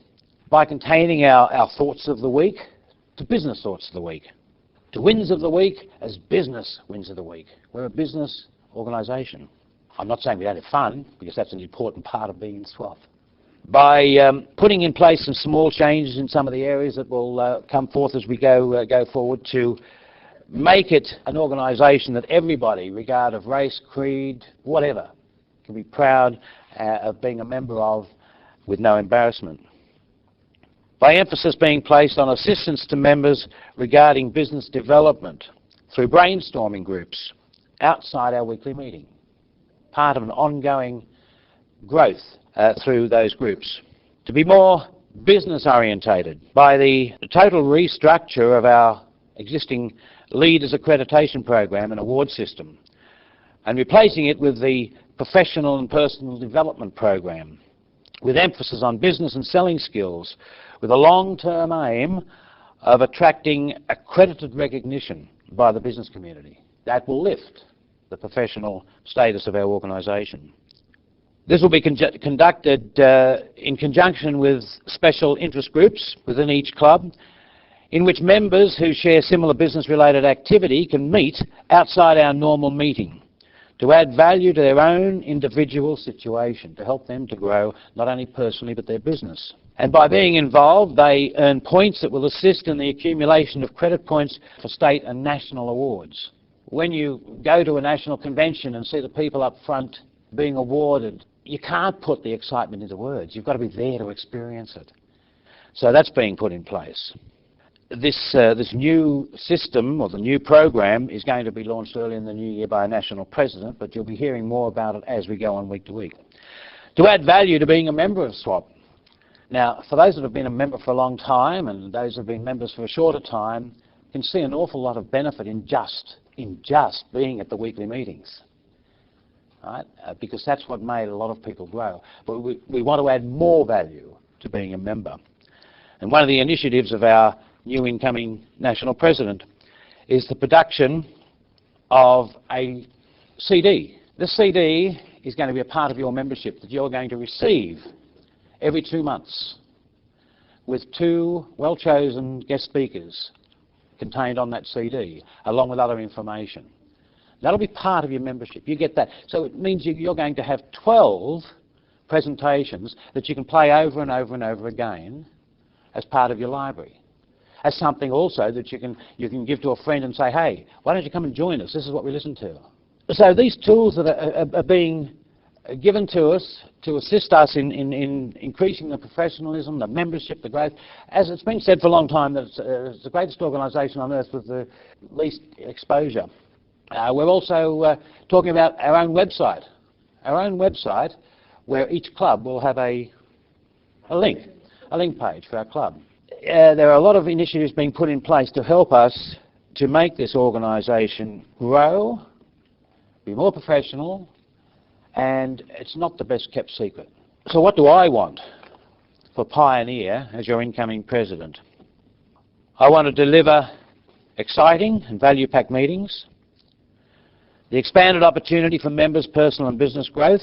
[SPEAKER 5] by containing our thoughts of the week to business thoughts of the week, to wins of the week as business wins of the week. We're a business organisation. I'm not saying we don't have fun, because that's an important part of being in SWAP. By putting in place some small changes in some of the areas that will come forth as we go forward, to make it an organisation that everybody, regardless of race, creed, whatever, can be proud of being a member of with no embarrassment. By emphasis being placed on assistance to members regarding business development through brainstorming groups outside our weekly meeting, part of an ongoing growth through those groups. To be more business orientated by the total restructure of our existing Leaders Accreditation Program and award system, and replacing it with the Professional and Personal Development Program, with emphasis on business and selling skills, with a long-term aim of attracting accredited recognition by the business community. That will lift the professional status of our organisation. This will be conducted in conjunction with special interest groups within each club, in which members who share similar business-related activity can meet outside our normal meeting to add value to their own individual situation, to help them to grow not only personally but their business. And by being involved, they earn points that will assist in the accumulation of credit points for state and national awards. When you go to a national convention and see the people up front being awarded, you can't put the excitement into words. You've got to be there to experience it. So that's being put in place. This new system, or the new program, is going to be launched early in the new year by a national president, but you'll be hearing more about it as we go on week to week. To add value to being a member of SWAP. Now, for those that have been a member for a long time and those that have been members for a shorter time, can see an awful lot of benefit in just being at the weekly meetings. Right? Because that's what made a lot of people grow. But we want to add more value to being a member. And one of the initiatives of our new incoming national president is the production of a CD. This CD is going to be a part of your membership that you're going to receive every 2 months, with 2 well-chosen guest speakers contained on that CD, along with other information. That'll be part of your membership. You get that. So it means you're going to have 12 presentations that you can play over and over and over again as part of your library. As something also that you can give to a friend and say, hey, why don't you come and join us? This is what we listen to. So these tools that are being given to us to assist us in increasing the professionalism, the membership, the growth. As it's been said for a long time, that it's the greatest organisation on earth with the least exposure. We're also talking about our own website where each club will have a link page for our club. There are a lot of initiatives being put in place to help us to make this organisation grow, be more professional, and it's not the best kept secret. So what do I want for Pioneer as your incoming president? I want to deliver exciting and value-packed meetings, the expanded opportunity for members' personal and business growth,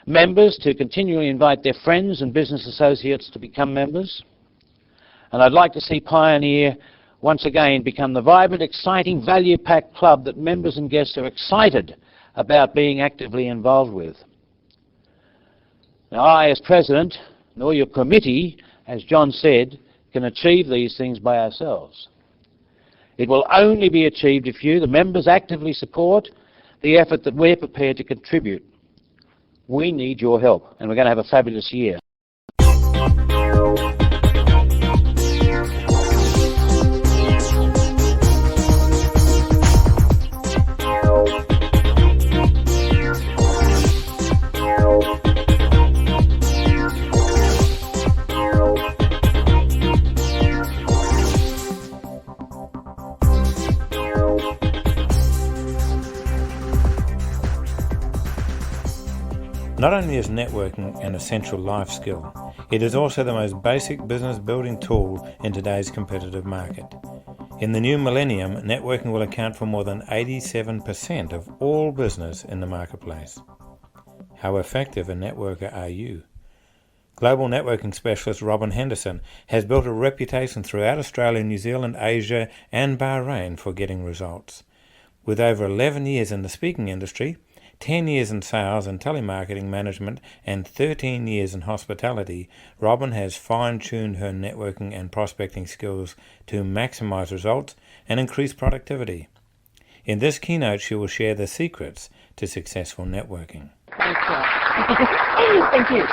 [SPEAKER 5] members to continually invite their friends and business associates to become members, and I'd like to see Pioneer once again become the vibrant, exciting, value-packed club that members and guests are excited about being actively involved with. Now, I, as President, nor your committee, as John said, can achieve these things by ourselves. It will only be achieved if you, the members, actively support the effort that we're prepared to contribute We need your help, and we're going to have a fabulous year.
[SPEAKER 1] Not only is networking an essential life skill, it is also the most basic business building tool in today's competitive market. In the new millennium, networking will account for more than 87% of all business in the marketplace. How effective a networker are you? Global networking specialist Robyn Henderson has built a reputation throughout Australia, New Zealand, Asia and Bahrain for getting results. With over 11 years in the speaking industry, 10 years in sales and telemarketing management and 13 years in hospitality, Robyn has fine-tuned her networking and prospecting skills to maximize results and increase productivity. In this keynote, she will share the secrets to successful networking.
[SPEAKER 6] Thank you. Thank you.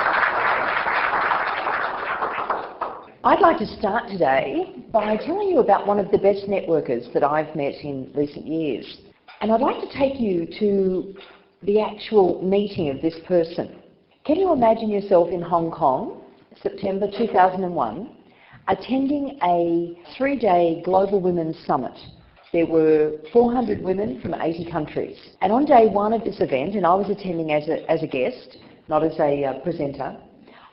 [SPEAKER 6] I'd like to start today by telling you about one of the best networkers that I've met in recent years. And I'd like to take you to the actual meeting of this person. Can you imagine yourself in Hong Kong, September 2001, attending a 3-day Global Women's Summit? There were 400 women from 80 countries. And on day one of this event, and I was attending as a guest, not as a presenter,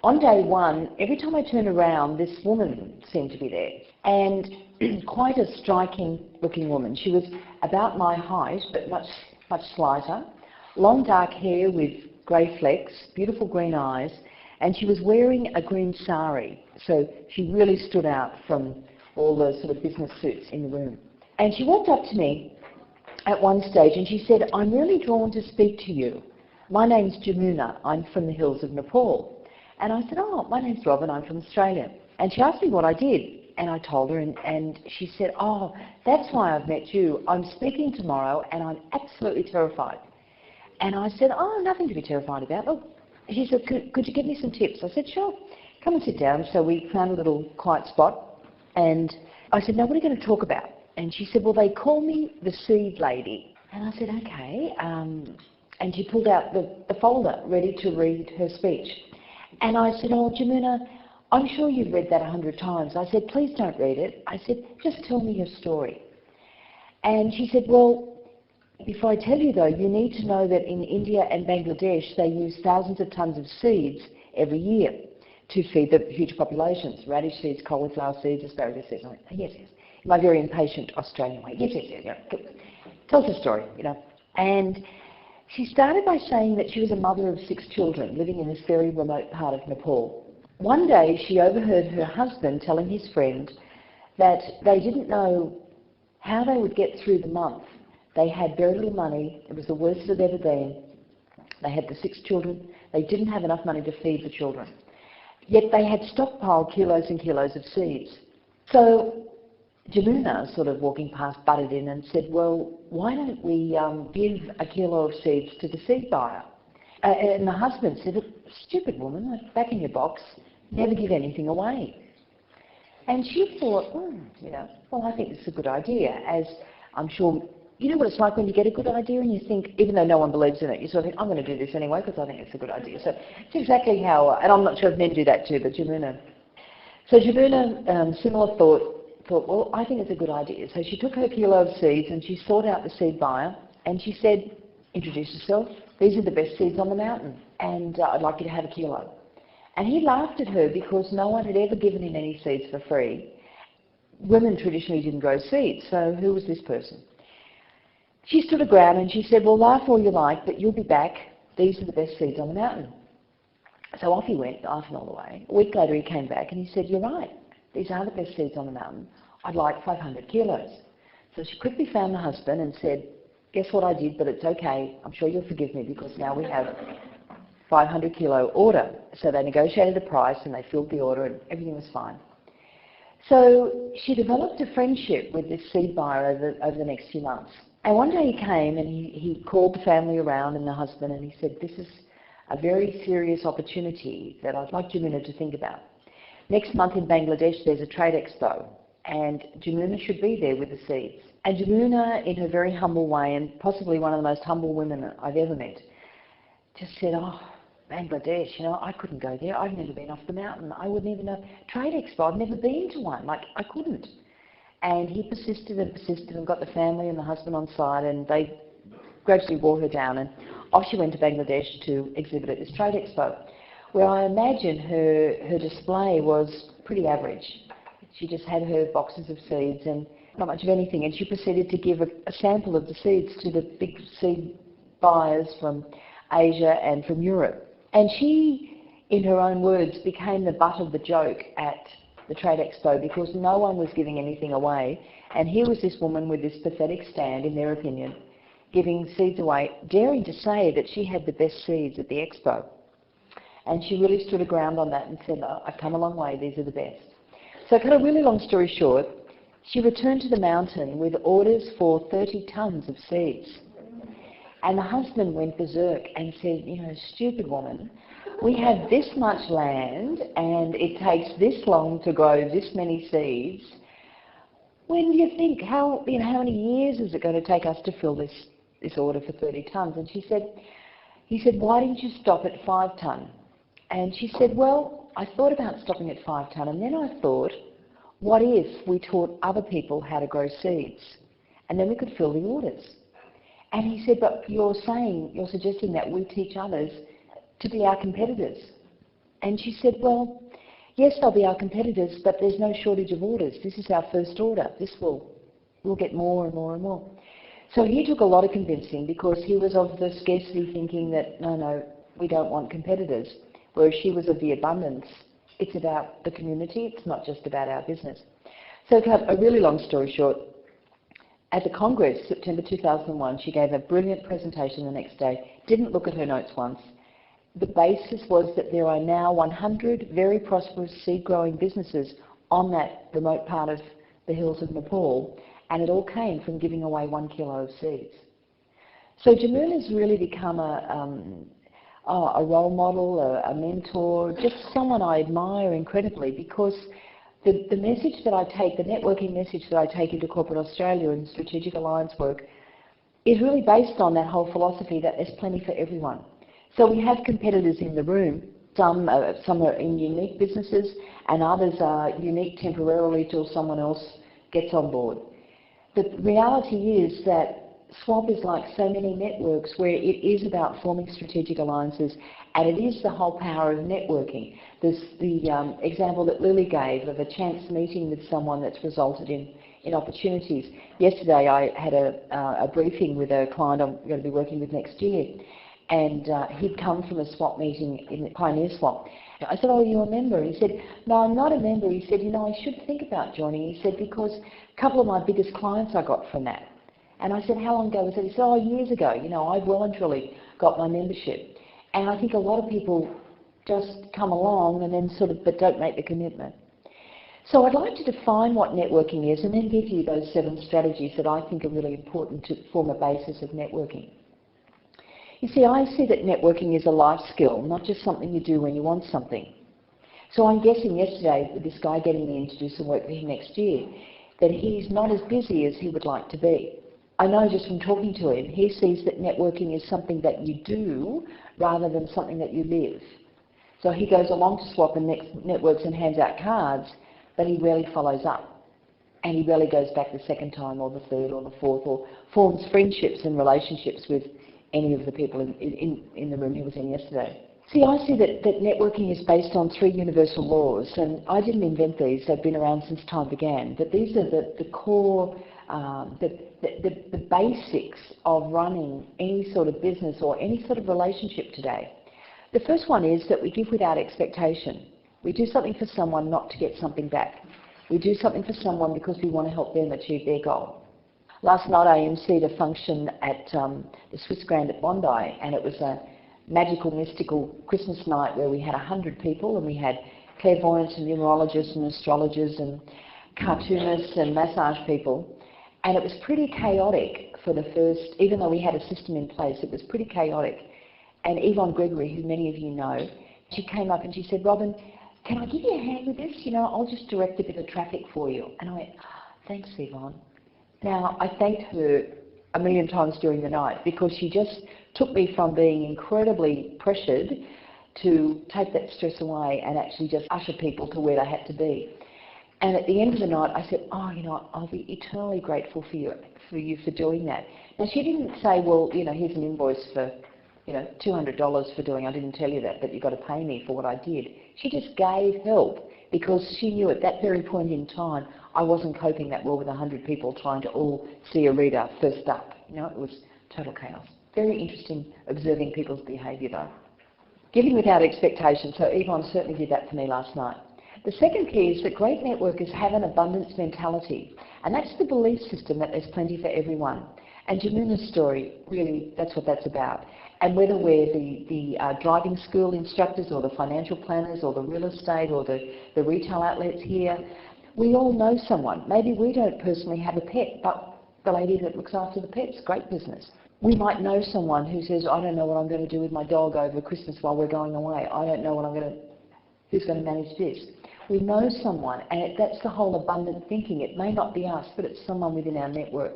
[SPEAKER 6] on day one, every time I turned around, this woman seemed to be there. And quite a striking looking woman. She was about my height, but much slighter. Long dark hair with grey flecks, beautiful green eyes, and she was wearing a green sari, so she really stood out from all the sort of business suits in the room. And she walked up to me at one stage and she said, "I'm really drawn to speak to you. My name's Jana, I'm from the hills of Nepal." And I said, "Oh, my name's Robyn, I'm from Australia." And she asked me what I did, and I told her, and she said, "Oh, that's why I've met you. I'm speaking tomorrow and I'm absolutely terrified." And I said, "Oh, nothing to be terrified about." Oh, she said, could you give me some tips? I said, "Sure, come and sit down." So we found a little quiet spot. And I said, "Now, what are you going to talk about?" And she said, "Well, they call me the seed lady." And I said, "Okay." And she pulled out the folder, ready to read her speech. And I said, "Oh, Jana, I'm sure you've read that 100 times." I said, "Please don't read it." I said, "Just tell me your story." And she said, "Well, before I tell you though, you need to know that in India and Bangladesh they use thousands of tons of seeds every year to feed the huge populations. Radish seeds, cauliflower seeds, asparagus seeds." I went, "Yes, yes." In my very impatient Australian way. "Yes, yes, yes. Yeah. Tell us a story, you know." And she started by saying that she was a mother of 6 children living in this very remote part of Nepal. One day she overheard her husband telling his friend that they didn't know how they would get through the month. They had very little money. It was the worst it had ever been. They had the 6 children. They didn't have enough money to feed the children. Yet they had stockpiled kilos and kilos of seeds. So Jana, sort of walking past, butted in and said, "Well, why don't we give a kilo of seeds to the seed buyer?" And the husband said, "Stupid woman, back in your box, never give anything away." And she thought, well, I think it's a good idea, as I'm sure. You know what it's like when you get a good idea and you think, even though no one believes in it, you sort of think, "I'm going to do this anyway because I think it's a good idea." So it's exactly how, and I'm not sure if men do that too, but Jana. So Jana, similar thought, well, I think it's a good idea. So she took her kilo of seeds and she sought out the seed buyer and she said, "Introduce yourself. These are the best seeds on the mountain and I'd like you to have a kilo." And he laughed at her because no one had ever given him any seeds for free. Women traditionally didn't grow seeds, so who was this person? She stood her ground and she said, "Well, laugh all you like, but you'll be back. These are the best seeds on the mountain." So off he went, laughing all the way. A week later he came back and he said, "You're right. These are the best seeds on the mountain. I'd like 500 kilos. So she quickly found the husband and said, "Guess what I did, but it's okay. I'm sure you'll forgive me because now we have 500 kilo order." So they negotiated a price and they filled the order and everything was fine. So she developed a friendship with this seed buyer over the next few months. And one day he came and he called the family around and the husband and he said, "This is a very serious opportunity that I'd like Jamuna to think about. Next month in Bangladesh there's a trade expo, and Jamuna should be there with the seeds. And Jamuna, in her very humble way, and possibly one of the most humble women I've ever met, just said, oh, Bangladesh, you know, I couldn't go there. I've never been off the mountain. I wouldn't even know. Trade expo, I've never been to one. Like, I couldn't. And he persisted and got the family and the husband on side, and they gradually wore her down, and off she went to Bangladesh to exhibit at this trade expo, where I imagine her display was pretty average. She just had her boxes of seeds and not much of anything, and she proceeded to give a sample of the seeds to the big seed buyers from Asia and from Europe. And she, in her own words, became the butt of the joke at the trade expo because no one was giving anything away, and here was this woman with this pathetic stand, in their opinion, giving seeds away, daring to say that she had the best seeds at the expo. And she really stood her ground on that and said, oh, I've come a long way, these are the best. So, cut a really long story short, she returned to the mountain with orders for 30 tons of seeds. And the husband went berserk and said, you know, stupid woman, we have this much land and it takes this long to grow this many seeds. When do you think, how many years is it going to take us to fill this order for 30 tons? And he said, why didn't you stop at 5 ton? And she said, well, I thought about stopping at 5 ton, and then I thought, what if we taught other people how to grow seeds? And then we could fill the orders. And he said, but you're suggesting that we teach others to be our competitors. And she said, well, yes, they'll be our competitors, but there's no shortage of orders. This is our first order. We'll get more and more and more. So he took a lot of convincing because he was of the scarcity thinking that, no, we don't want competitors, whereas she was of the abundance. It's about the community, it's not just about our business. So to cut a really long story short, at the Congress, September 2001, she gave a brilliant presentation the next day, didn't look at her notes once. The basis was that there are now 100 very prosperous seed-growing businesses on that remote part of the hills of Nepal, and it all came from giving away 1 kilo of seeds. So Jamuna's really become a role model, a mentor, just someone I admire incredibly, because the message that I take, the networking message that I take into corporate Australia and strategic alliance work is really based on that whole philosophy that there's plenty for everyone. So we have competitors in the room. Some are in unique businesses and others are unique temporarily till someone else gets on board. The reality is that SWAP is like so many networks where it is about forming strategic alliances, and it is the whole power of networking. There's the example that Lily gave of a chance meeting with someone that's resulted in opportunities. Yesterday I had a briefing with a client I'm going to be working with next year, and he'd come from a SWAP meeting in Pioneer SWAP. I said, oh, are you a member? He said, no, I'm not a member. He said, you know, I should think about joining. He said, because a couple of my biggest clients I got from that. And I said, how long ago was that? He said, oh, years ago. You know, I've well and truly got my membership. And I think a lot of people just come along and then but don't make the commitment. So I'd like to define what networking is and then give you those 7 strategies that I think are really important to form a basis of networking. You see, I see that networking is a life skill, not just something you do when you want something. So I'm guessing yesterday, with this guy getting me in to do some work for him next year, that he's not as busy as he would like to be. I know just from talking to him, he sees that networking is something that you do rather than something that you live. So he goes along to SWAP and networks and hands out cards, but he rarely follows up. And he rarely goes back the second time or the third or the fourth, or forms friendships and relationships with any of the people in the room he was in yesterday. See, I see that networking is based on 3 universal laws, and I didn't invent these, they've been around since time began, but these are the core, the basics of running any sort of business or any sort of relationship today. The first one is that we give without expectation. We do something for someone not to get something back. We do something for someone because we want to help them achieve their goal. Last night I emceed a function at the Swiss Grand at Bondi, and it was a magical, mystical Christmas night where we had 100 people, and we had clairvoyants and numerologists and astrologers and cartoonists and massage people. And it was pretty chaotic for the first, even though we had a system in place, it was pretty chaotic. And Yvonne Gregory, who many of you know, she came up and she said, Robyn, can I give you a hand with this? You know, I'll just direct a bit of traffic for you. And I went, thanks, Yvonne. Now, I thanked her a million times during the night because she just took me from being incredibly pressured to take that stress away and actually just usher people to where they had to be. And at the end of the night, I said, oh, you know, I'll be eternally grateful for you for doing that. Now, she didn't say, well, you know, here's an invoice for, you know, $200 for doing, I didn't tell you that, but you've got to pay me for what I did. She just gave help because she knew at that very point in time, I wasn't coping that well with 100 people trying to all see a reader first up. You know, it was total chaos. Very interesting observing people's behaviour though. Giving without expectation, so Yvonne certainly did that for me last night. The second key is that great networkers have an abundance mentality, and that's the belief system that there's plenty for everyone. And Jamuna's story, really, that's what that's about. And whether we're the driving school instructors or the financial planners or the real estate or the retail outlets here, we all know someone. Maybe we don't personally have a pet, but the lady that looks after the pets, great business. We might know someone who says, I don't know what I'm going to do with my dog over Christmas while we're going away. I don't know who's going to manage this. We know someone, and that's the whole abundant thinking. It may not be us, but it's someone within our network.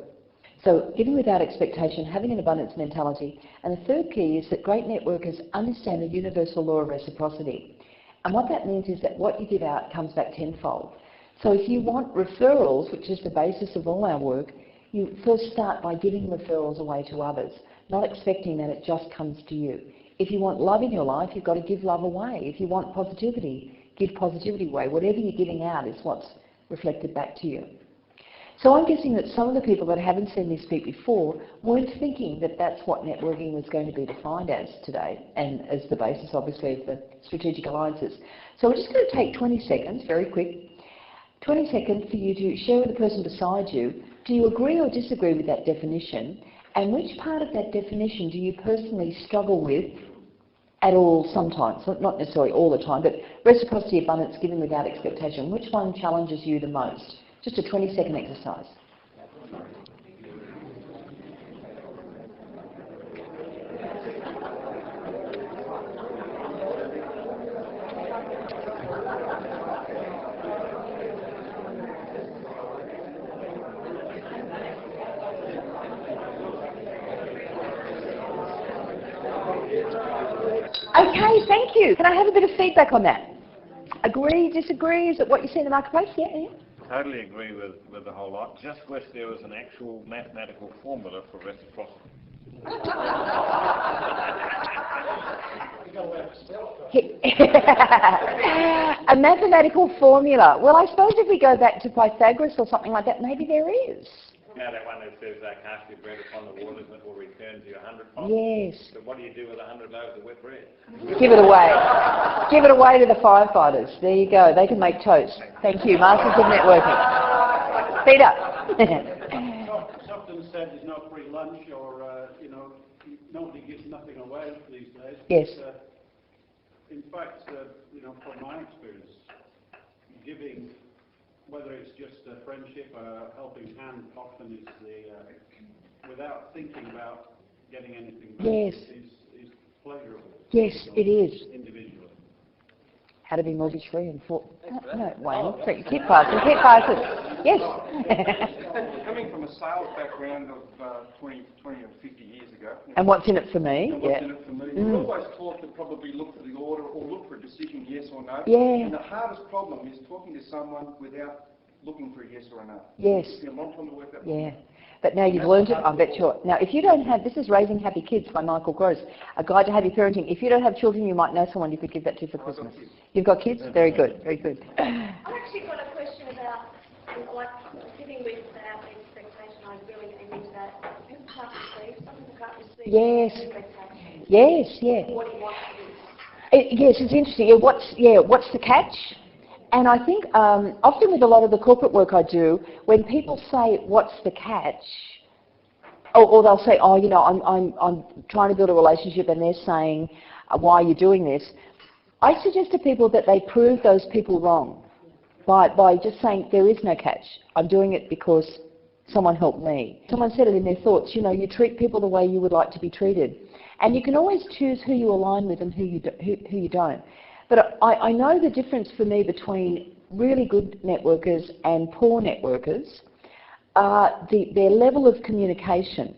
[SPEAKER 6] So giving without expectation, having an abundance mentality. And the third key is that great networkers understand the universal law of reciprocity. And what that means is that what you give out comes back tenfold. So if you want referrals, which is the basis of all our work, you first start by giving referrals away to others, not expecting that it just comes to you. If you want love in your life, you've got to give love away. If you want positivity, give positivity away. Whatever you're giving out is what's reflected back to you. So I'm guessing that some of the people that haven't seen me speak before weren't thinking that that's what networking was going to be defined as today, and as the basis, obviously, of the strategic alliances. So we're just going to take 20 seconds, very quick, 20 seconds for you to share with the person beside you. Do you agree or disagree with that definition? And which part of that definition do you personally struggle with at all sometimes? Not necessarily all the time, but reciprocity, abundance, giving without expectation. Which one challenges you the most? Just a 20-second exercise. Okay, thank you. Can I have a bit of feedback on that? Agree, disagree? Is it what you see in the marketplace? Yeah, yeah.
[SPEAKER 1] Totally agree with the whole lot. Just wish there was an actual mathematical formula for reciprocity.
[SPEAKER 6] A mathematical formula. Well, I suppose if we go back to Pythagoras or something like that, maybe there is.
[SPEAKER 1] Now that one that says cast your bread upon the waters and it will return to you 100 pots.
[SPEAKER 6] Yes.
[SPEAKER 1] So what do you do with 100 loaves of wet bread?
[SPEAKER 6] Give it away. Give it away to the firefighters. There you go. They can make toast. Thank you. Masters of networking. Speed up.
[SPEAKER 3] It's often said there's no free lunch, or you know, nobody gives nothing away these days.
[SPEAKER 6] Yes.
[SPEAKER 3] But, in fact, you know, from my experience, giving, whether it's just a friendship or a helping hand, often is the without thinking about getting anything back.
[SPEAKER 6] Yes.
[SPEAKER 3] Is pleasurable.
[SPEAKER 6] Yes, it is.
[SPEAKER 3] Individually.
[SPEAKER 6] How to be mortgage free and no, Wayne. Keep passing. Keep passing. Yes.
[SPEAKER 7] Coming from a sales background of 20 or 50 years ago.
[SPEAKER 6] And what's in it for me?
[SPEAKER 7] And what's in it for me? We're always taught to probably look for the order or look for a decision, yes or no.
[SPEAKER 6] Yeah.
[SPEAKER 7] And the hardest problem is talking to someone without looking for a yes or a no.
[SPEAKER 6] Yes.
[SPEAKER 7] It's been a long time to work that.
[SPEAKER 6] Yeah. But now you've learned it, I bet you. Now, if you don't have, this is Raising Happy Kids by Michael Gross, a guide to happy parenting. If you don't have children, you might know someone you could give that to for Christmas. You've got kids? Very good, very good.
[SPEAKER 8] I've actually got a question about, like, giving without expectation. I really get into that. People can't receive, some people can't receive.
[SPEAKER 6] Yes.
[SPEAKER 8] Expectation.
[SPEAKER 6] Yes, yeah.
[SPEAKER 8] What do you want to do?
[SPEAKER 6] Yes, it's interesting. What's the catch? And I think often with a lot of the corporate work I do, when people say, what's the catch? Or they'll say, oh, you know, I'm trying to build a relationship, and they're saying, why are you doing this? I suggest to people that they prove those people wrong by just saying, there is no catch. I'm doing it because someone helped me. Someone said it in their thoughts, you know, you treat people the way you would like to be treated. And you can always choose who you align with and who you don't. But I know the difference for me between really good networkers and poor networkers, their level of communication.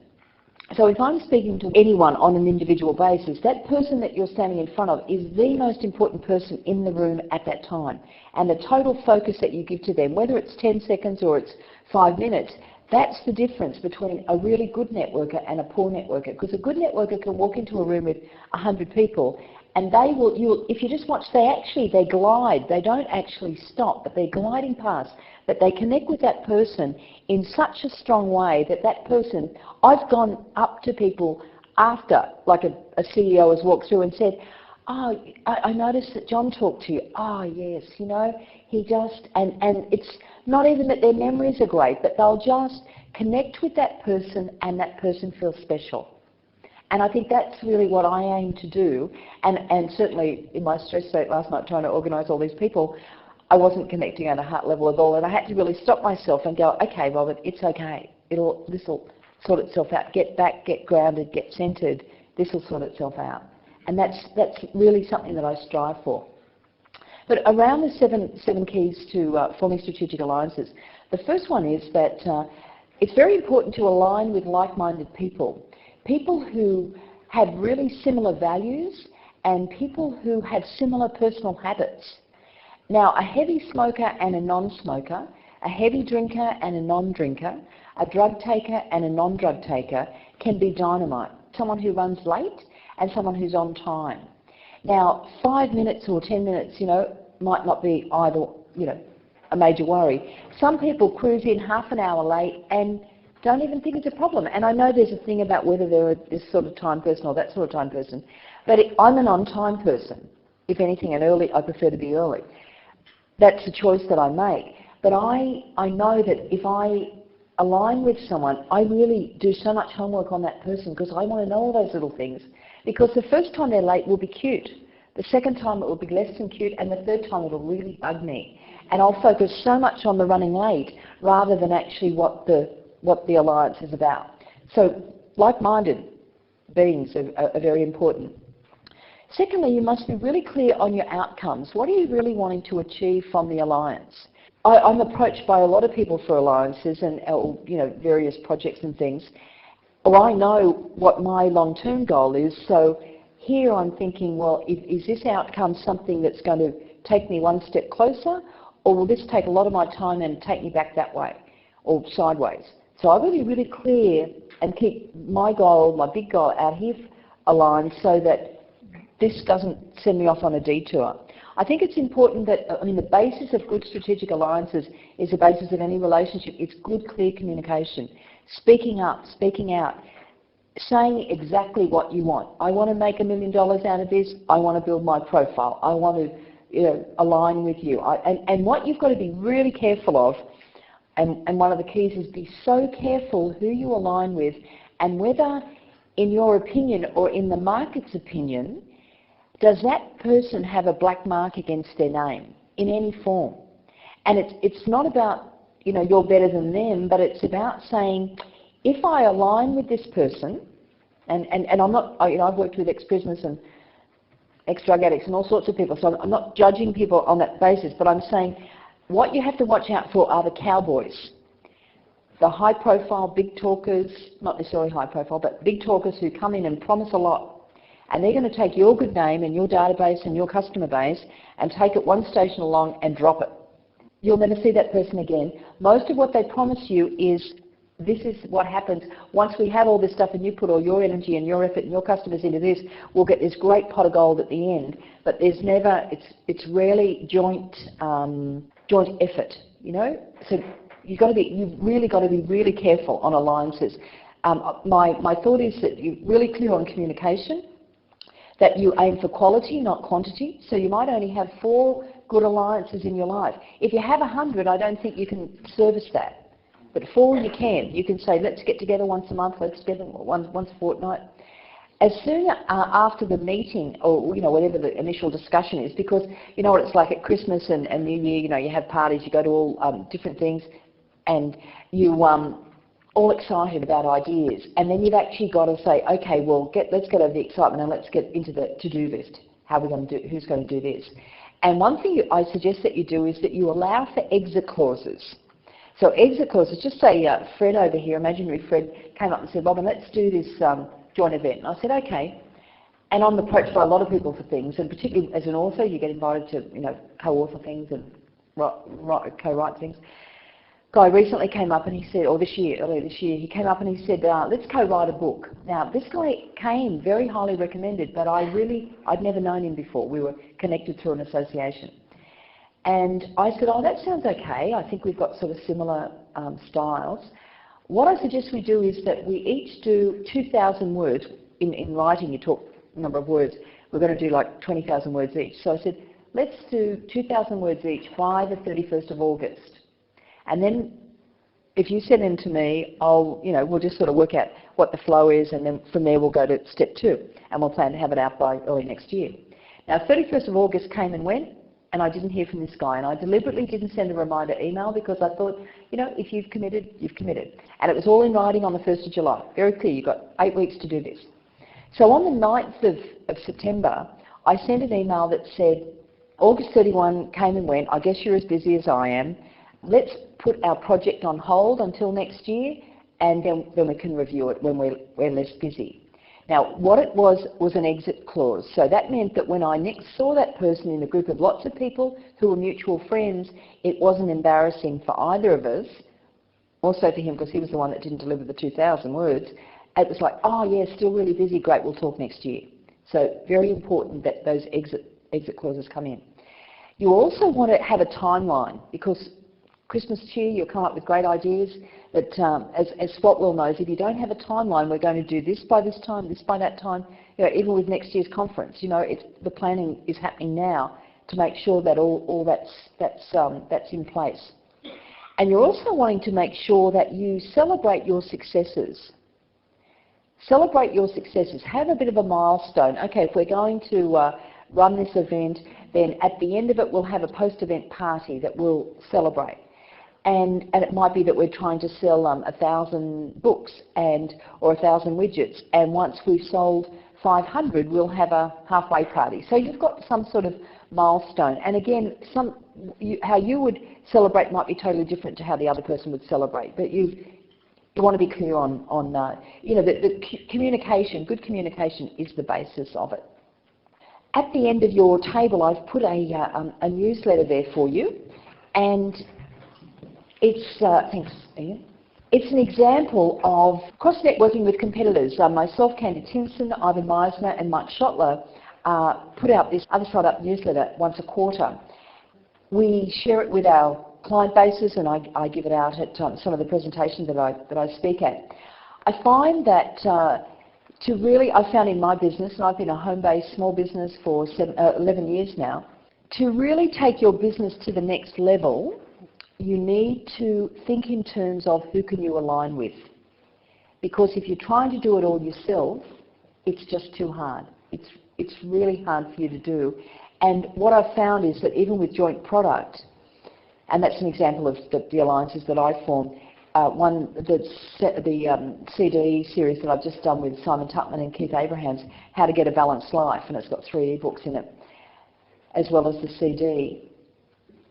[SPEAKER 6] So if I'm speaking to anyone on an individual basis, that person that you're standing in front of is the most important person in the room at that time. And the total focus that you give to them, whether it's 10 seconds or it's 5 minutes, that's the difference between a really good networker and a poor networker. Because a good networker can walk into a room with 100 people and they will, if you just watch, they glide. They don't actually stop, but they're gliding past. But they connect with that person in such a strong way that that person, I've gone up to people after, like a CEO has walked through and said, oh, I noticed that John talked to you. Oh, yes, you know, he just, and it's not even that their memories are great, but they'll just connect with that person and that person feels special. And I think that's really what I aim to do. And certainly in my stress state last night trying to organise all these people, I wasn't connecting at a heart level at all. And I had to really stop myself and go, okay, Robyn, it's okay. This will sort itself out. Get back, get grounded, get centred. This will sort itself out. And that's really something that I strive for. But around the seven keys to forming strategic alliances, the first one is that it's very important to align with like-minded people. People who have really similar values and people who have similar personal habits. Now, a heavy smoker and a non-smoker, a heavy drinker and a non-drinker, a drug taker and a non-drug taker can be dynamite. Someone who runs late and someone who's on time. Now, 5 minutes or 10 minutes, you know, might not be either, you know, a major worry. Some people cruise in half an hour late and don't even think it's a problem. And I know there's a thing about whether they're this sort of time person or that sort of time person, but I'm an on-time person. If anything, and early, I prefer to be early. That's a choice that I make. But I know that if I align with someone, I really do so much homework on that person because I want to know all those little things. Because the first time they're late will be cute. The second time it will be less than cute, and the third time it'll really bug me. And I'll focus so much on the running late rather than actually what the alliance is about. So like-minded beings are very important. Secondly, you must be really clear on your outcomes. What are you really wanting to achieve from the alliance? I'm approached by a lot of people for alliances and you know, various projects and things. Well, I know what my long-term goal is, so here I'm thinking, well, is this outcome something that's going to take me one step closer, or will this take a lot of my time and take me back that way, or sideways? So I've got to be really clear and keep my goal, my big goal out here aligned so that this doesn't send me off on a detour. I think it's important that, I mean, the basis of good strategic alliances is the basis of any relationship. It's good, clear communication. Speaking up, speaking out, saying exactly what you want. I want to make $1 million out of this. I want to build my profile. I want to, you know, align with you. And what you've got to be really careful of, and one of the keys is be so careful who you align with and whether, in your opinion or in the market's opinion, does that person have a black mark against their name in any form? And it's not about, you know, you're better than them, but it's about saying, if I align with this person, and I'm not, you know, I've worked with ex-prisoners and ex-drug addicts and all sorts of people, so I'm not judging people on that basis, but I'm saying what you have to watch out for are the cowboys. The high-profile, big talkers, not necessarily high-profile, but big talkers who come in and promise a lot. And they're going to take your good name and your database and your customer base and take it one station along and drop it. You'll never see that person again. Most of what they promise you is, this is what happens. Once we have all this stuff and you put all your energy and your effort and your customers into this, we'll get this great pot of gold at the end. But there's never, it's rarely joint effort, you know? So you've really got to be really careful on alliances. My thought is that you're really clear on communication, that you aim for quality, not quantity. So you might only have 4 good alliances in your life. If you have 100, I don't think you can service that. But 4 you can. You can say, let's get together once a month, let's get together once a fortnight. As soon after the meeting, or you know, whatever the initial discussion is, because you know what it's like at Christmas and New Year, you know, you have parties, you go to all different things, and you all excited about ideas, and then you've actually got to say, okay, well, let's get over the excitement and let's get into the to-do list. How are we going to do? Who's going to do this? And one thing I suggest that you do is that you allow for exit clauses. So exit clauses, just say Fred over here, imaginary Fred, came up and said, Robyn, let's do this joint event. And I said, okay. And I'm approached by a lot of people for things, and particularly as an author, you get invited to, co-author things and co-write things. Guy recently came up and he said, or earlier this year, he came up and he said, let's co-write a book. Now, this guy came very highly recommended, but I'd never known him before. We were connected through an association. And I said, oh, that sounds okay. I think we've got sort of similar styles. What I suggest we do is that we each do 2,000 words. In writing, you talk a number of words. We're going to do like 20,000 words each. So I said, let's do 2,000 words each by the 31st of August. And then if you send them to me, we'll just sort of work out what the flow is, and then from there we'll go to step 2, and we'll plan to have it out by early next year. Now, 31st of August came and went, and I didn't hear from this guy, and I deliberately didn't send a reminder email because I thought, if you've committed, you've committed. And it was all in writing on the 1st of July. Very clear, you've got 8 weeks to do this. So on the 9th of September, I sent an email that said, August 31 came and went, I guess you're as busy as I am. Let's put our project on hold until next year, and then we can review it when we're less busy. Now, what it was an exit clause. So that meant that when I next saw that person in a group of lots of people who were mutual friends, it wasn't embarrassing for either of us, also for him because he was the one that didn't deliver the 2,000 words. It was like, oh yeah, still really busy, great, we'll talk next year. So very important that those exit clauses come in. You also want to have a timeline because Christmas cheer, you'll come up with great ideas, but as Swapwell knows, if you don't have a timeline, we're going to do this by this time, this by that time, even with next year's conference, the planning is happening now to make sure that all that's in place. And you're also wanting to make sure that you celebrate your successes. Celebrate your successes. Have a bit of a milestone. Okay, if we're going to run this event, then at the end of it, we'll have a post-event party that we'll celebrate. And it might be that we're trying to sell 1,000 books or 1,000 widgets, and once we've sold 500, we'll have a halfway party. So you've got some sort of milestone. And again, how you would celebrate might be totally different to how the other person would celebrate. But you want to be clear on the communication. Good communication is the basis of it. At the end of your table, I've put a newsletter there for you, and it's thanks, Ian. It's an example of cross-networking with competitors. Myself, Candy Timpson, Iven Meisner, and Mike Schottler put out this Other Side Up newsletter once a quarter. We share it with our client bases, and I give it out at some of the presentations that I speak at. I find that I found in my business, and I've been a home-based small business for 11 years now, to really take your business to the next level, you need to think in terms of who can you align with. Because if you're trying to do it all yourself, it's just too hard. It's really hard for you to do. And what I've found is that even with joint product, and that's an example of the alliances that I formed, the CD series that I've just done with Simon Tuckman and Keith Abrahams, How to Get a Balanced Life, and it's got 3 ebooks in it, as well as the CD.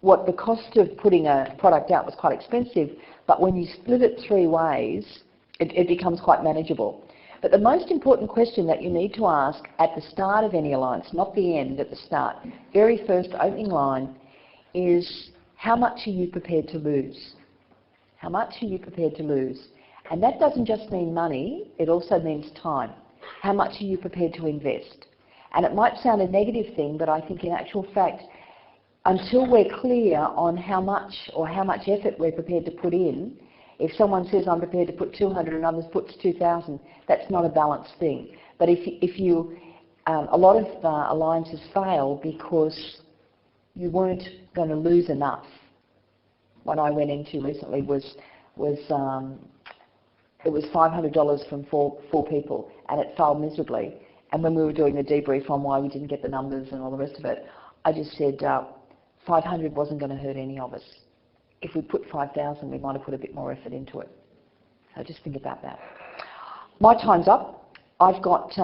[SPEAKER 6] What the cost of putting a product out was quite expensive, but when you split it 3 ways, it becomes quite manageable. But the most important question that you need to ask at the start of any alliance, not the end, at the start, very first opening line, is how much are you prepared to lose? How much are you prepared to lose? And that doesn't just mean money, it also means time. How much are you prepared to invest? And it might sound a negative thing, but I think in actual fact, until we're clear on how much effort we're prepared to put in, if someone says I'm prepared to put 200 and others puts 2,000, that's not a balanced thing. But a lot of alliances fail because you weren't going to lose enough. What I went into recently was it was $500 from four people, and it failed miserably. And when we were doing the debrief on why we didn't get the numbers and all the rest of it, I just said 500 wasn't going to hurt any of us. If we put 5,000, we might have put a bit more effort into it. So just think about that. My time's up. I've got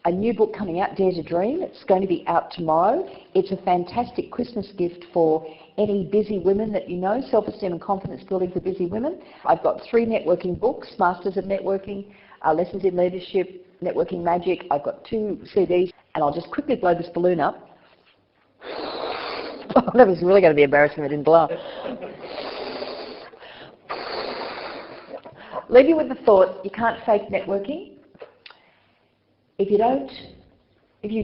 [SPEAKER 6] a new book coming out, Dare to Dream. It's going to be out tomorrow. It's a fantastic Christmas gift for any busy women that you know, self-esteem and confidence building for busy women. I've got 3 networking books, Masters of Networking, Lessons in Leadership, Networking Magic. I've got 2 CDs, and I'll just quickly blow this balloon up. That was really going to be embarrassing if I didn't blow. Leave you with the thought, you can't fake networking. If you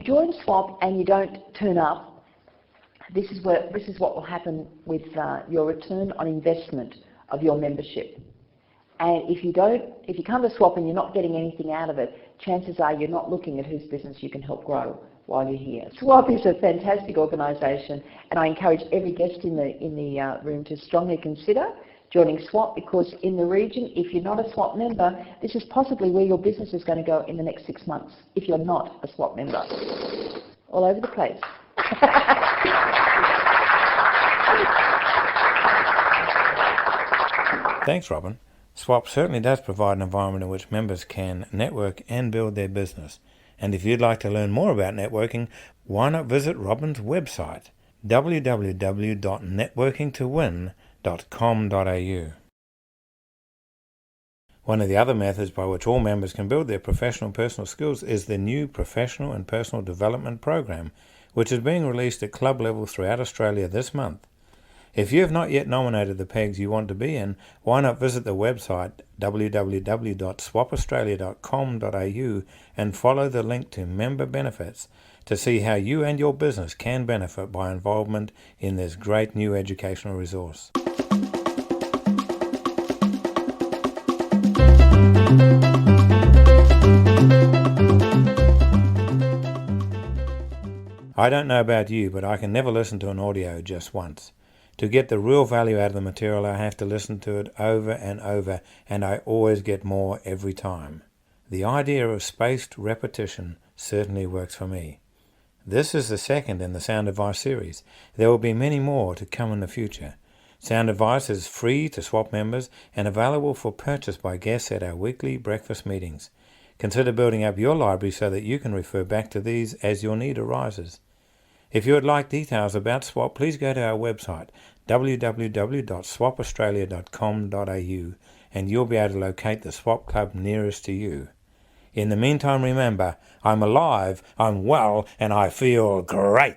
[SPEAKER 6] join SWAP and you don't turn up, this is what will happen with your return on investment of your membership. And if you come to SWAP and you're not getting anything out of it, chances are you're not looking at whose business you can help grow while you're here. SWAP is a fantastic organisation, and I encourage every guest in the room to strongly consider joining SWAP, because in the region, if you're not a SWAP member, this is possibly where your business is going to go in the next 6 months, if you're not a SWAP member. All over the place.
[SPEAKER 1] Thanks, Robyn. SWAP certainly does provide an environment in which members can network and build their business. And if you'd like to learn more about networking, why not visit Robyn's website, www.networkingtowin.com.au. One of the other methods by which all members can build their professional and personal skills is the new Professional and Personal Development Program, which is being released at club level throughout Australia this month. If you have not yet nominated the pegs you want to be in, why not visit the website www.swapaustralia.com.au and follow the link to member benefits to see how you and your business can benefit by involvement in this great new educational resource. I don't know about you, but I can never listen to an audio just once. To get the real value out of the material, I have to listen to it over and over, and I always get more every time. The idea of spaced repetition certainly works for me. This is the second in the Sound Advice series. There will be many more to come in the future. Sound Advice is free to SWAP members and available for purchase by guests at our weekly breakfast meetings. Consider building up your library so that you can refer back to these as your need arises. If you would like details about SWAP, please go to our website, www.swapaustralia.com.au, and you'll be able to locate the SWAP club nearest to you. In the meantime, remember, I'm alive, I'm well, and I feel great.